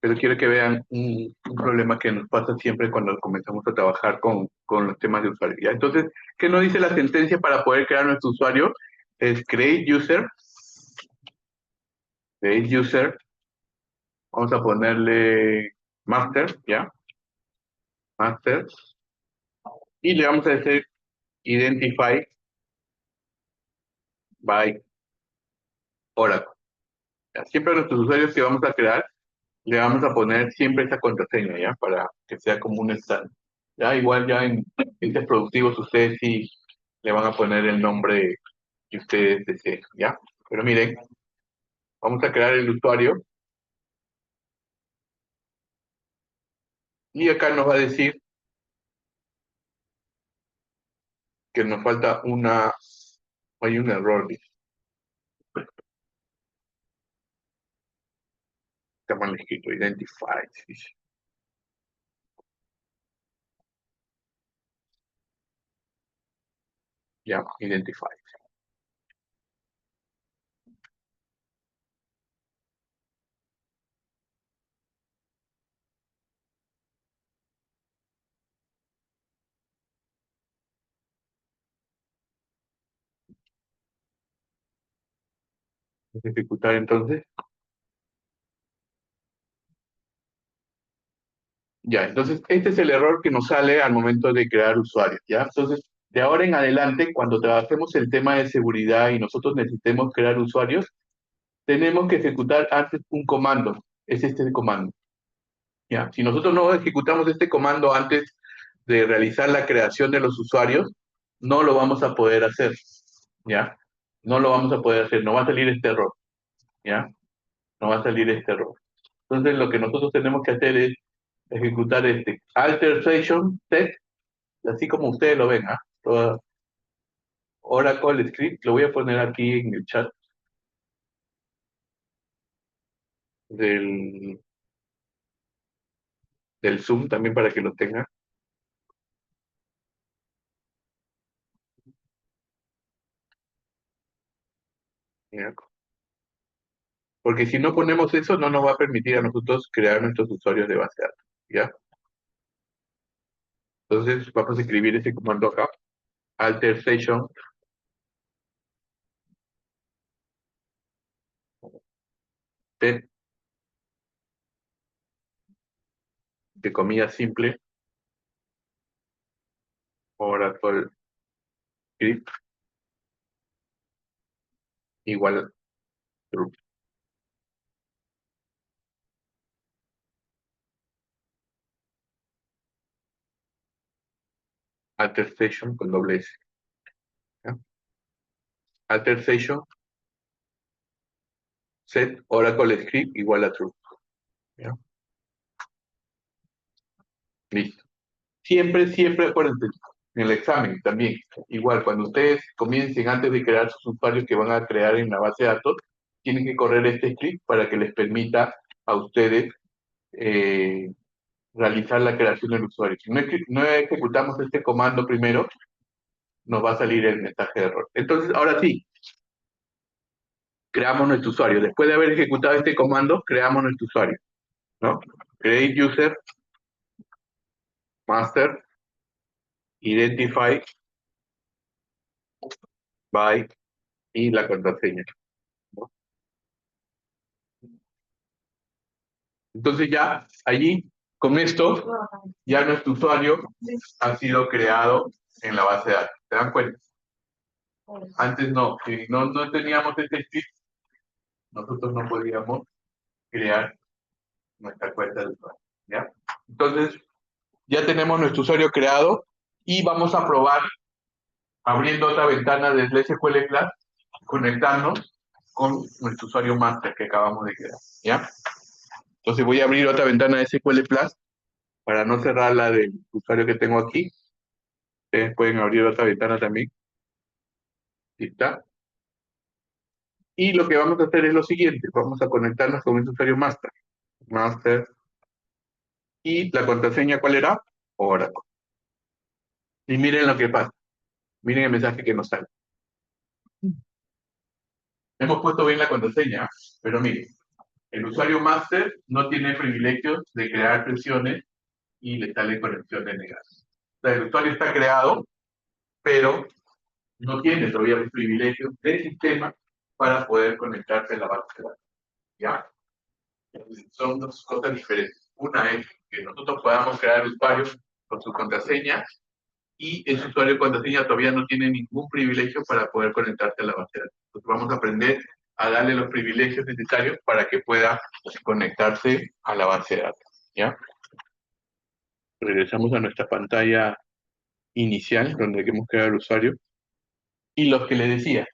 Pero quiero que vean un problema que nos pasa siempre cuando comenzamos a trabajar con los temas de usuario, ¿ya? Entonces, ¿qué nos dice la sentencia para poder crear nuestro usuario? Es create user, vamos a ponerle master, ¿ya? Master, y le vamos a decir identify by Oracle. ¿Ya? Siempre a nuestros usuarios que vamos a crear, le vamos a poner siempre esa contraseña, ¿ya? Para que sea como un estándar. Ya, igual ya en entes productivos ustedes sí le van a poner el nombre que ustedes deseen, ¿ya? Pero miren, vamos a crear el usuario y acá nos va a decir que nos falta hay un error, dice, está mal escrito, identify, dice, ya, identify. Vamos a ejecutar entonces. Ya, entonces este es el error que nos sale al momento de crear usuarios, ¿ya? Entonces, de ahora en adelante, cuando trabajemos el tema de seguridad y nosotros necesitemos crear usuarios, tenemos que ejecutar antes un comando. Es este comando, ¿ya? Si nosotros no ejecutamos este comando antes de realizar la creación de los usuarios, no lo vamos a poder hacer, ¿ya? No lo vamos a poder hacer, no va a salir este error, ¿ya? No va a salir este error. Entonces, lo que nosotros tenemos que hacer es ejecutar este alter session set así como ustedes lo ven, ¿ah? Oracle Script, lo voy a poner aquí en el chat del, del Zoom también para que lo tengan. ¿Ya? Porque si no ponemos eso, no nos va a permitir a nosotros crear nuestros usuarios de base de datos. ¿Ya? Entonces vamos a escribir ese comando acá, alter session, set, de comillas simple, Oracle Script igual a true. Alter session con doble S. ¿Ya? Alter session, set Oracle Script igual a true. ¿Ya? Listo. Siempre, siempre, acuérdense, en el examen también, igual, cuando ustedes comiencen antes de crear sus usuarios que van a crear en la base de datos, tienen que correr este script para que les permita a ustedes realizar la creación del usuario. Si no ejecutamos este comando primero, nos va a salir el mensaje de error. Entonces, ahora sí, creamos nuestro usuario. Después de haber ejecutado este comando, creamos nuestro usuario, ¿no? Create user, master, identify by y la contraseña, ¿no? Entonces ya allí, con esto, ya nuestro usuario ha sido creado en la base de datos. ¿Se dan cuenta? Antes no, si no teníamos este script, nosotros no podíamos crear nuestra cuenta de usuario. ¿Ya? Entonces, ya tenemos nuestro usuario creado y vamos a probar abriendo otra ventana desde SQL Class, conectarnos con nuestro usuario master que acabamos de crear. ¿Ya? Entonces voy a abrir otra ventana de SQL Plus para no cerrar la del usuario que tengo aquí. Ustedes pueden abrir otra ventana también. ¿Está? Y lo que vamos a hacer es lo siguiente. Vamos a conectarnos con el usuario master. Master. Y la contraseña, ¿cuál era? Oracle. Y miren lo que pasa. Miren el mensaje que nos sale. Hemos puesto bien la contraseña, pero miren, el usuario master no tiene privilegios de crear sesiones y le sale conexiones negadas. O sea, el usuario está creado, pero no tiene todavía los privilegios del sistema para poder conectarse a la base de datos. ¿Ya? Son dos cosas diferentes. Una es que nosotros podamos crear usuarios con su contraseña y ese usuario de contraseña todavía no tiene ningún privilegio para poder conectarse a la base de datos. Entonces vamos a aprender a darle los privilegios necesarios para que pueda conectarse a la base de datos. ¿Ya? Regresamos a nuestra pantalla inicial donde hemos creado el usuario. Y los que les decía,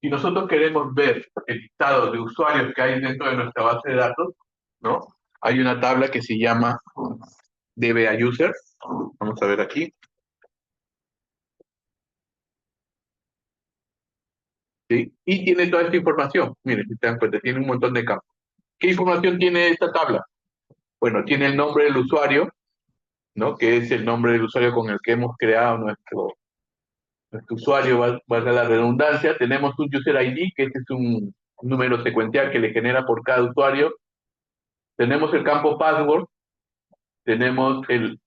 si nosotros queremos ver el listado de usuarios que hay dentro de nuestra base de datos, ¿no? Hay una tabla que se llama DBA User. Vamos a ver aquí. ¿Sí? Y tiene toda esta información. Miren, si te dan cuenta, tiene un montón de campos. ¿Qué información tiene esta tabla? Bueno, tiene el nombre del usuario, ¿no? Que es el nombre del usuario con el que hemos creado nuestro usuario, valga la redundancia. Tenemos un User ID, que este es un número secuencial que le genera por cada usuario. Tenemos el campo password, tenemos el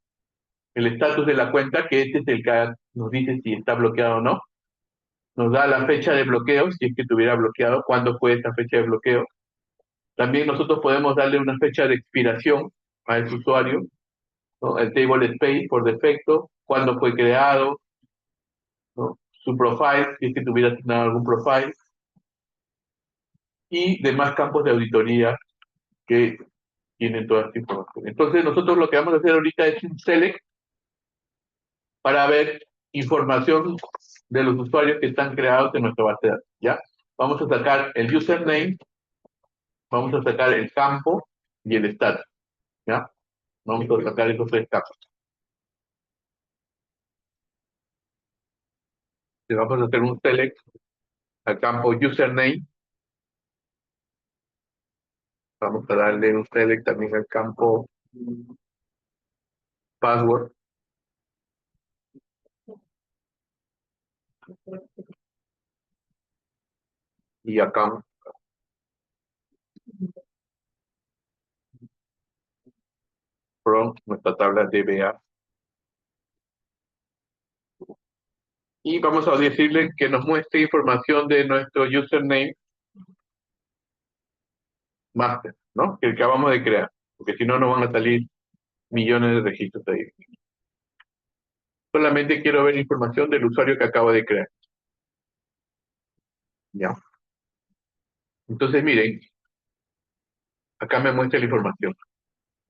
estatus de la cuenta, que este es el que nos dice si está bloqueado o no. Nos da la fecha de bloqueo, si es que estuviera bloqueado, cuándo fue esta fecha de bloqueo. También nosotros podemos darle una fecha de expiración a ese usuario, ¿no? El table space por defecto, cuándo fue creado, ¿no? Su profile, si es que tuviera asignado algún profile, y demás campos de auditoría que tienen toda esta información. Entonces nosotros lo que vamos a hacer ahorita es un select para ver información de los usuarios que están creados en nuestra base de datos, ¿ya? Vamos a sacar el username, vamos a sacar el campo y el status, ¿ya? Vamos a sacar esos tres campos. Le vamos a hacer un select al campo username. Vamos a darle un select también al campo password. Y account from nuestra tabla DBA. Y vamos a decirle que nos muestre información de nuestro username master, ¿no? Que acabamos de crear, porque si no, nos van a salir millones de registros ahí. Solamente quiero ver información del usuario que acabo de crear. Ya. Entonces, miren, acá me muestra la información.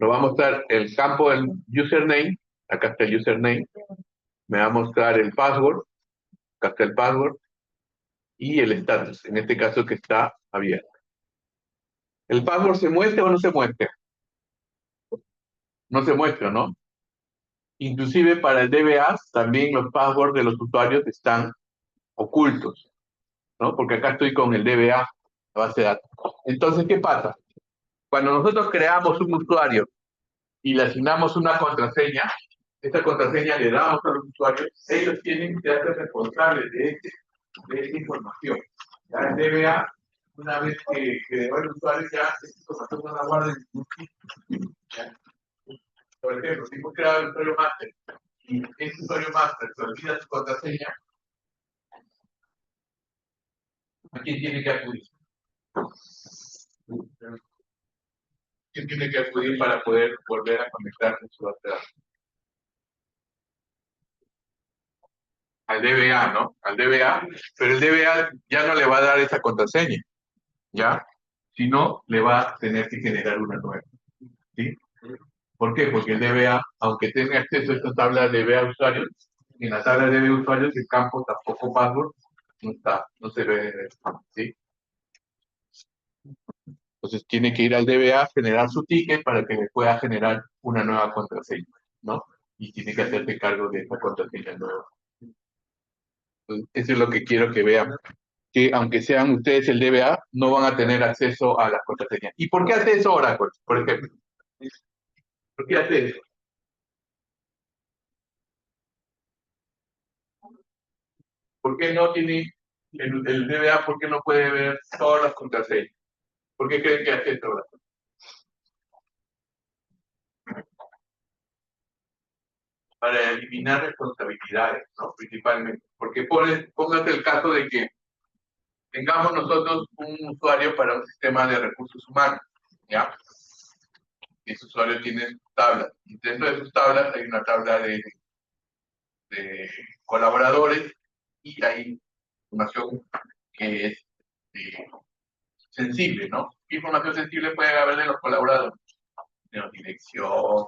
Nos va a mostrar el campo del username, acá está el username, me va a mostrar el password, acá está el password, y el status, en este caso que está abierto. ¿El password se muestra o no se muestra? No se muestra, ¿no? Inclusive para el DBA también los passwords de los usuarios están ocultos, ¿no? Porque acá estoy con el DBA, la base de datos. Entonces, ¿qué pasa? Cuando nosotros creamos un usuario y le asignamos una contraseña, esta contraseña le damos a los usuarios, ellos tienen que ser responsables de esa información. Ya el DBA, una vez que creó el usuario, ya esta información no la guarda en ningún sitio. ¿Ya? Por ejemplo, si hemos creado el usuario master y ese usuario master se olvida su contraseña, ¿a quién tiene que acudir? ¿Quién tiene que acudir para poder volver a conectar con su base de datos? Al DBA, ¿no? Al DBA, pero el DBA ya no le va a dar esa contraseña, ¿ya? Si no, le va a tener que generar una nueva, ¿sí? ¿Por qué? Porque el DBA, aunque tenga acceso a esta tabla de DBA usuarios, en la tabla de DBA usuarios el campo tampoco password no está, no se ve, ¿sí? Entonces tiene que ir al DBA, generar su ticket para que le pueda generar una nueva contraseña, ¿no? Y tiene que hacerse cargo de esa contraseña nueva. Entonces, eso es lo que quiero que vean, que aunque sean ustedes el DBA, no van a tener acceso a las contraseñas. ¿Y por qué hace eso Oracle, por ejemplo? ¿Por qué hace eso? ¿Por qué no tiene el DBA, por qué no puede ver todas las contraseñas? ¿Por qué creen que hace eso Oracle? Para eliminar responsabilidades, ¿no? Principalmente. Porque póngase el caso de que tengamos nosotros un usuario para un sistema de recursos humanos, ¿ya? Ese usuario tiene tablas. Y dentro de sus tablas hay una tabla de colaboradores y hay información que es sensible, ¿no? ¿Qué información sensible puede haber de los colaboradores? De la dirección,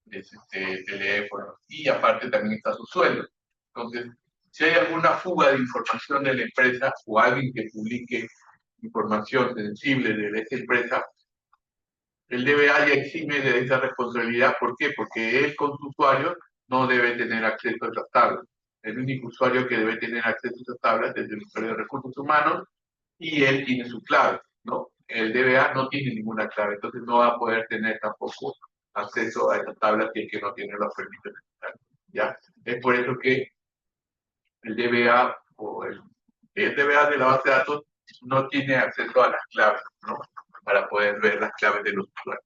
de teléfono, y aparte también está su sueldo. Entonces, si hay alguna fuga de información de la empresa o alguien que publique información sensible de esa empresa, el DBA ya exime de esa responsabilidad. ¿Por qué? Porque él con su usuario no debe tener acceso a esas tablas. El único usuario que debe tener acceso a esas tablas es el usuario de recursos humanos y él tiene su clave, ¿no? El DBA no tiene ninguna clave, entonces no va a poder tener tampoco acceso a esas tablas si es que no tiene los permisos necesarios, ¿ya? Es por eso que el DBA o el DBA de la base de datos no tiene acceso a las claves, ¿no? Para poder ver las claves de los usuarios,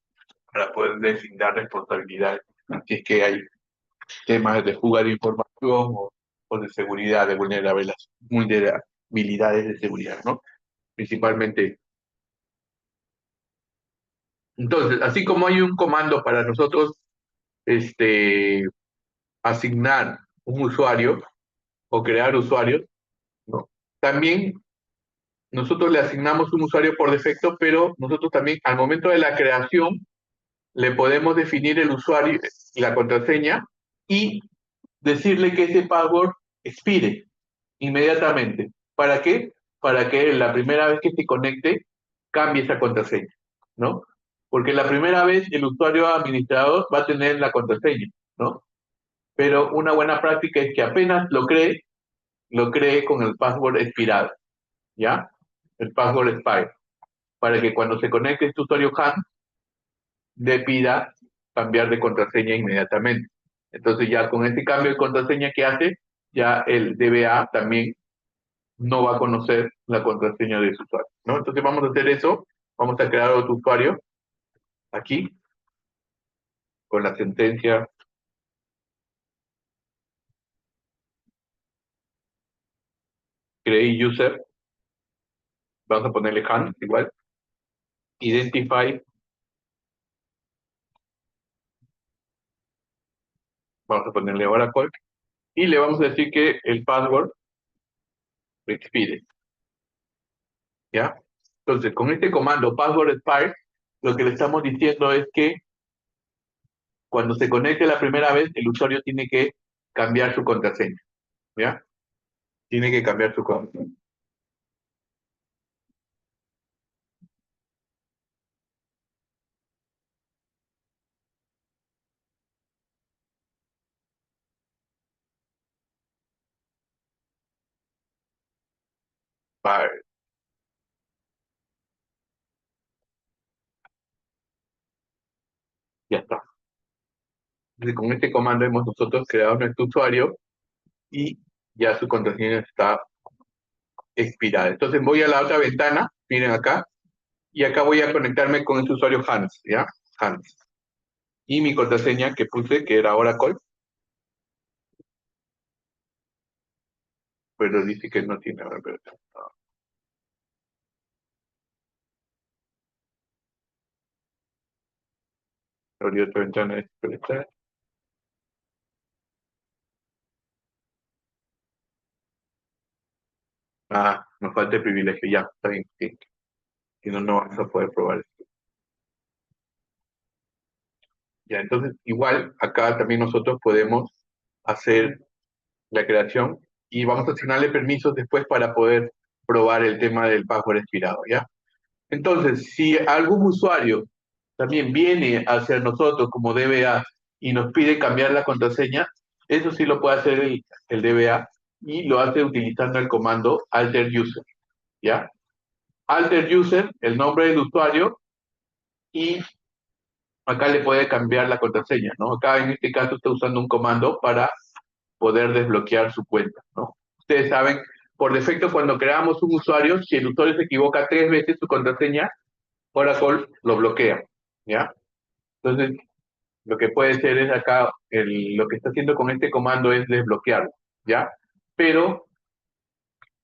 para poder deslindar responsabilidades. Si es que hay temas de fuga de información o de seguridad, de vulnerabilidades de seguridad, ¿no? Principalmente. Entonces, así como hay un comando para nosotros asignar un usuario o crear usuarios, ¿no? También nosotros le asignamos un usuario por defecto, pero nosotros también al momento de la creación le podemos definir el usuario y la contraseña y decirle que ese password expire inmediatamente. ¿Para qué? Para que la primera vez que se conecte cambie esa contraseña, ¿no? Porque la primera vez el usuario administrador va a tener la contraseña, ¿no? Pero una buena práctica es que apenas lo cree, lo cree con el password expirado, ¿ya? El password expire, para que cuando se conecte este usuario Hans, le pida cambiar de contraseña inmediatamente. Entonces ya con este cambio de contraseña que hace, ya el DBA también no va a conocer la contraseña de su usuario, ¿no? Entonces vamos a hacer eso, vamos a crear otro usuario aquí, con la sentencia create user, vamos a ponerle Hans igual, identify, vamos a ponerle Oracle, y le vamos a decir que el password expire, ¿ya? Entonces, con este comando password expire, lo que le estamos diciendo es que cuando se conecte la primera vez, el usuario tiene que cambiar su contraseña, ¿ya? Tiene que cambiar su contraseña. Vale, ya está. Entonces, con este comando hemos nosotros creado nuestro usuario y ya su contraseña está expirada. Entonces voy a la otra ventana, miren acá, y acá voy a conectarme con este usuario Hans, ¿ya? Hans. Y mi contraseña que puse, que era Oracle, pero dice que no tiene. A ver, abrí otra ventana de esta. Ah, nos falta el privilegio, ya, está bien, sí. Si no, no vamos a poder probar esto. Ya, entonces, igual, acá también nosotros podemos hacer la creación y vamos a asignarle permisos después para poder probar el tema del password expirado, ¿ya? Entonces, si algún usuario también viene hacia nosotros como DBA y nos pide cambiar la contraseña, eso sí lo puede hacer el DBA y lo hace utilizando el comando alter user, ¿ya? Alter user, el nombre del usuario y acá le puede cambiar la contraseña, ¿no? Acá en este caso está usando un comando para poder desbloquear su cuenta, ¿no? Ustedes saben, por defecto cuando creamos un usuario, si el usuario se equivoca 3 veces su contraseña, Oracle lo bloquea, ¿ya? Entonces, lo que puede ser es acá, lo que está haciendo con este comando es desbloquearlo, ¿ya? Pero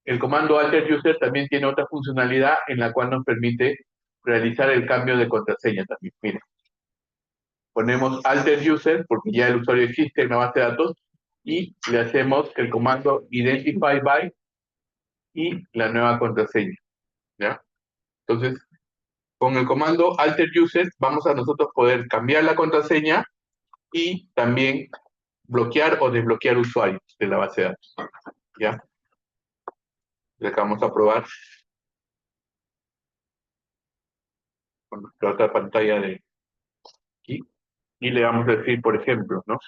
el comando alter user también tiene otra funcionalidad en la cual nos permite realizar el cambio de contraseña también. Miren, ponemos alter user porque ya el usuario existe en la base de datos y le hacemos el comando identify by y la nueva contraseña, ¿ya? Entonces, con el comando alter user vamos a nosotros poder cambiar la contraseña y también bloquear o desbloquear usuarios de la base de datos, ¿ya? Le vamos a probar con nuestra otra pantalla de aquí y le vamos a decir, por ejemplo, ¿no?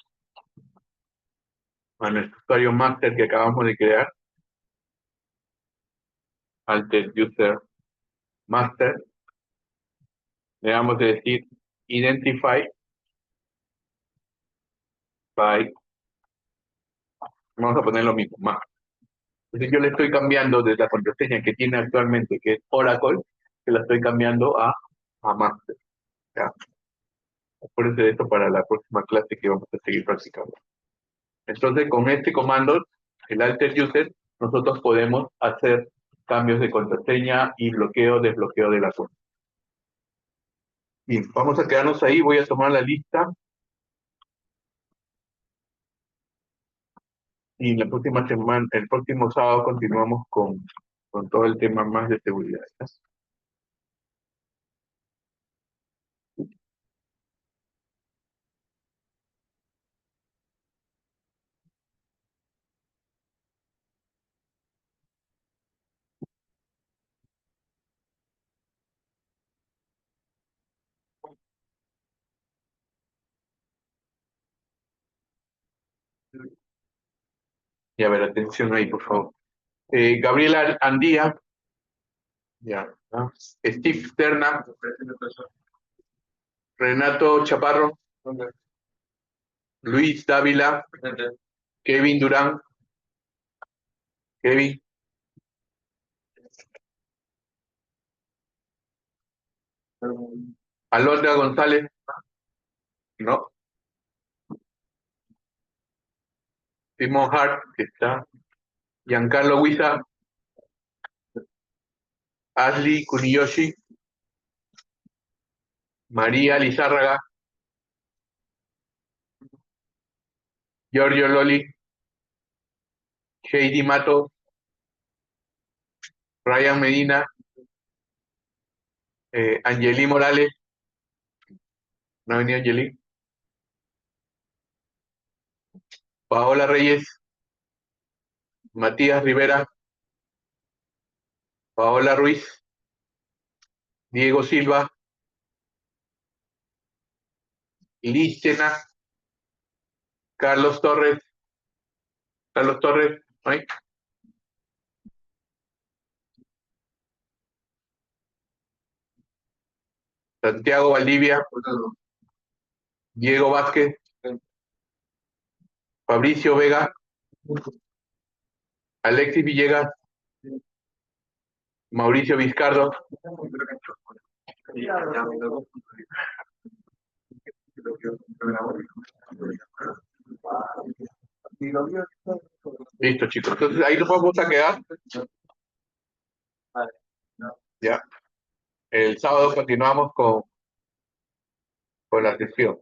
A nuestro usuario master que acabamos de crear, alter user master, le vamos a decir identify by, vamos a poner lo mismo, más. Entonces yo le estoy cambiando de la contraseña que tiene actualmente, que es Oracle, se la estoy cambiando a master, ¿ya? Acuérdense de esto para la próxima clase que vamos a seguir practicando. Entonces, con este comando, el alter user, nosotros podemos hacer cambios de contraseña y bloqueo, desbloqueo de la cuenta. Bien, vamos a quedarnos ahí, voy a tomar la lista y la próxima semana, el próximo sábado continuamos con todo el tema más de seguridad, ¿ya? Y a ver, atención ahí, por favor. Gabriela Andía. Ya. ¿No? Steve Terna. Renato Chaparro. Luis Dávila. Kevin Durán. Kevin. Alondra González. No. Simon Hart, que está. Giancarlo Huiza. Ashley Kuniyoshi. María Lizárraga. Giorgio Loli. Heidi Mato. Ryan Medina. Angeli Morales. No ha venido Angeli. Paola Reyes. Matías Rivera. Paola Ruiz. Diego Silva. Liz Chena. Carlos Torres. Carlos Torres. ¿No hay? Santiago Valdivia. Diego Vázquez. Fabricio Vega. Alexis Villegas. Mauricio Vizcardo. Listo, chicos. Entonces ahí nos vamos a quedar. Ya. El sábado continuamos con la sesión.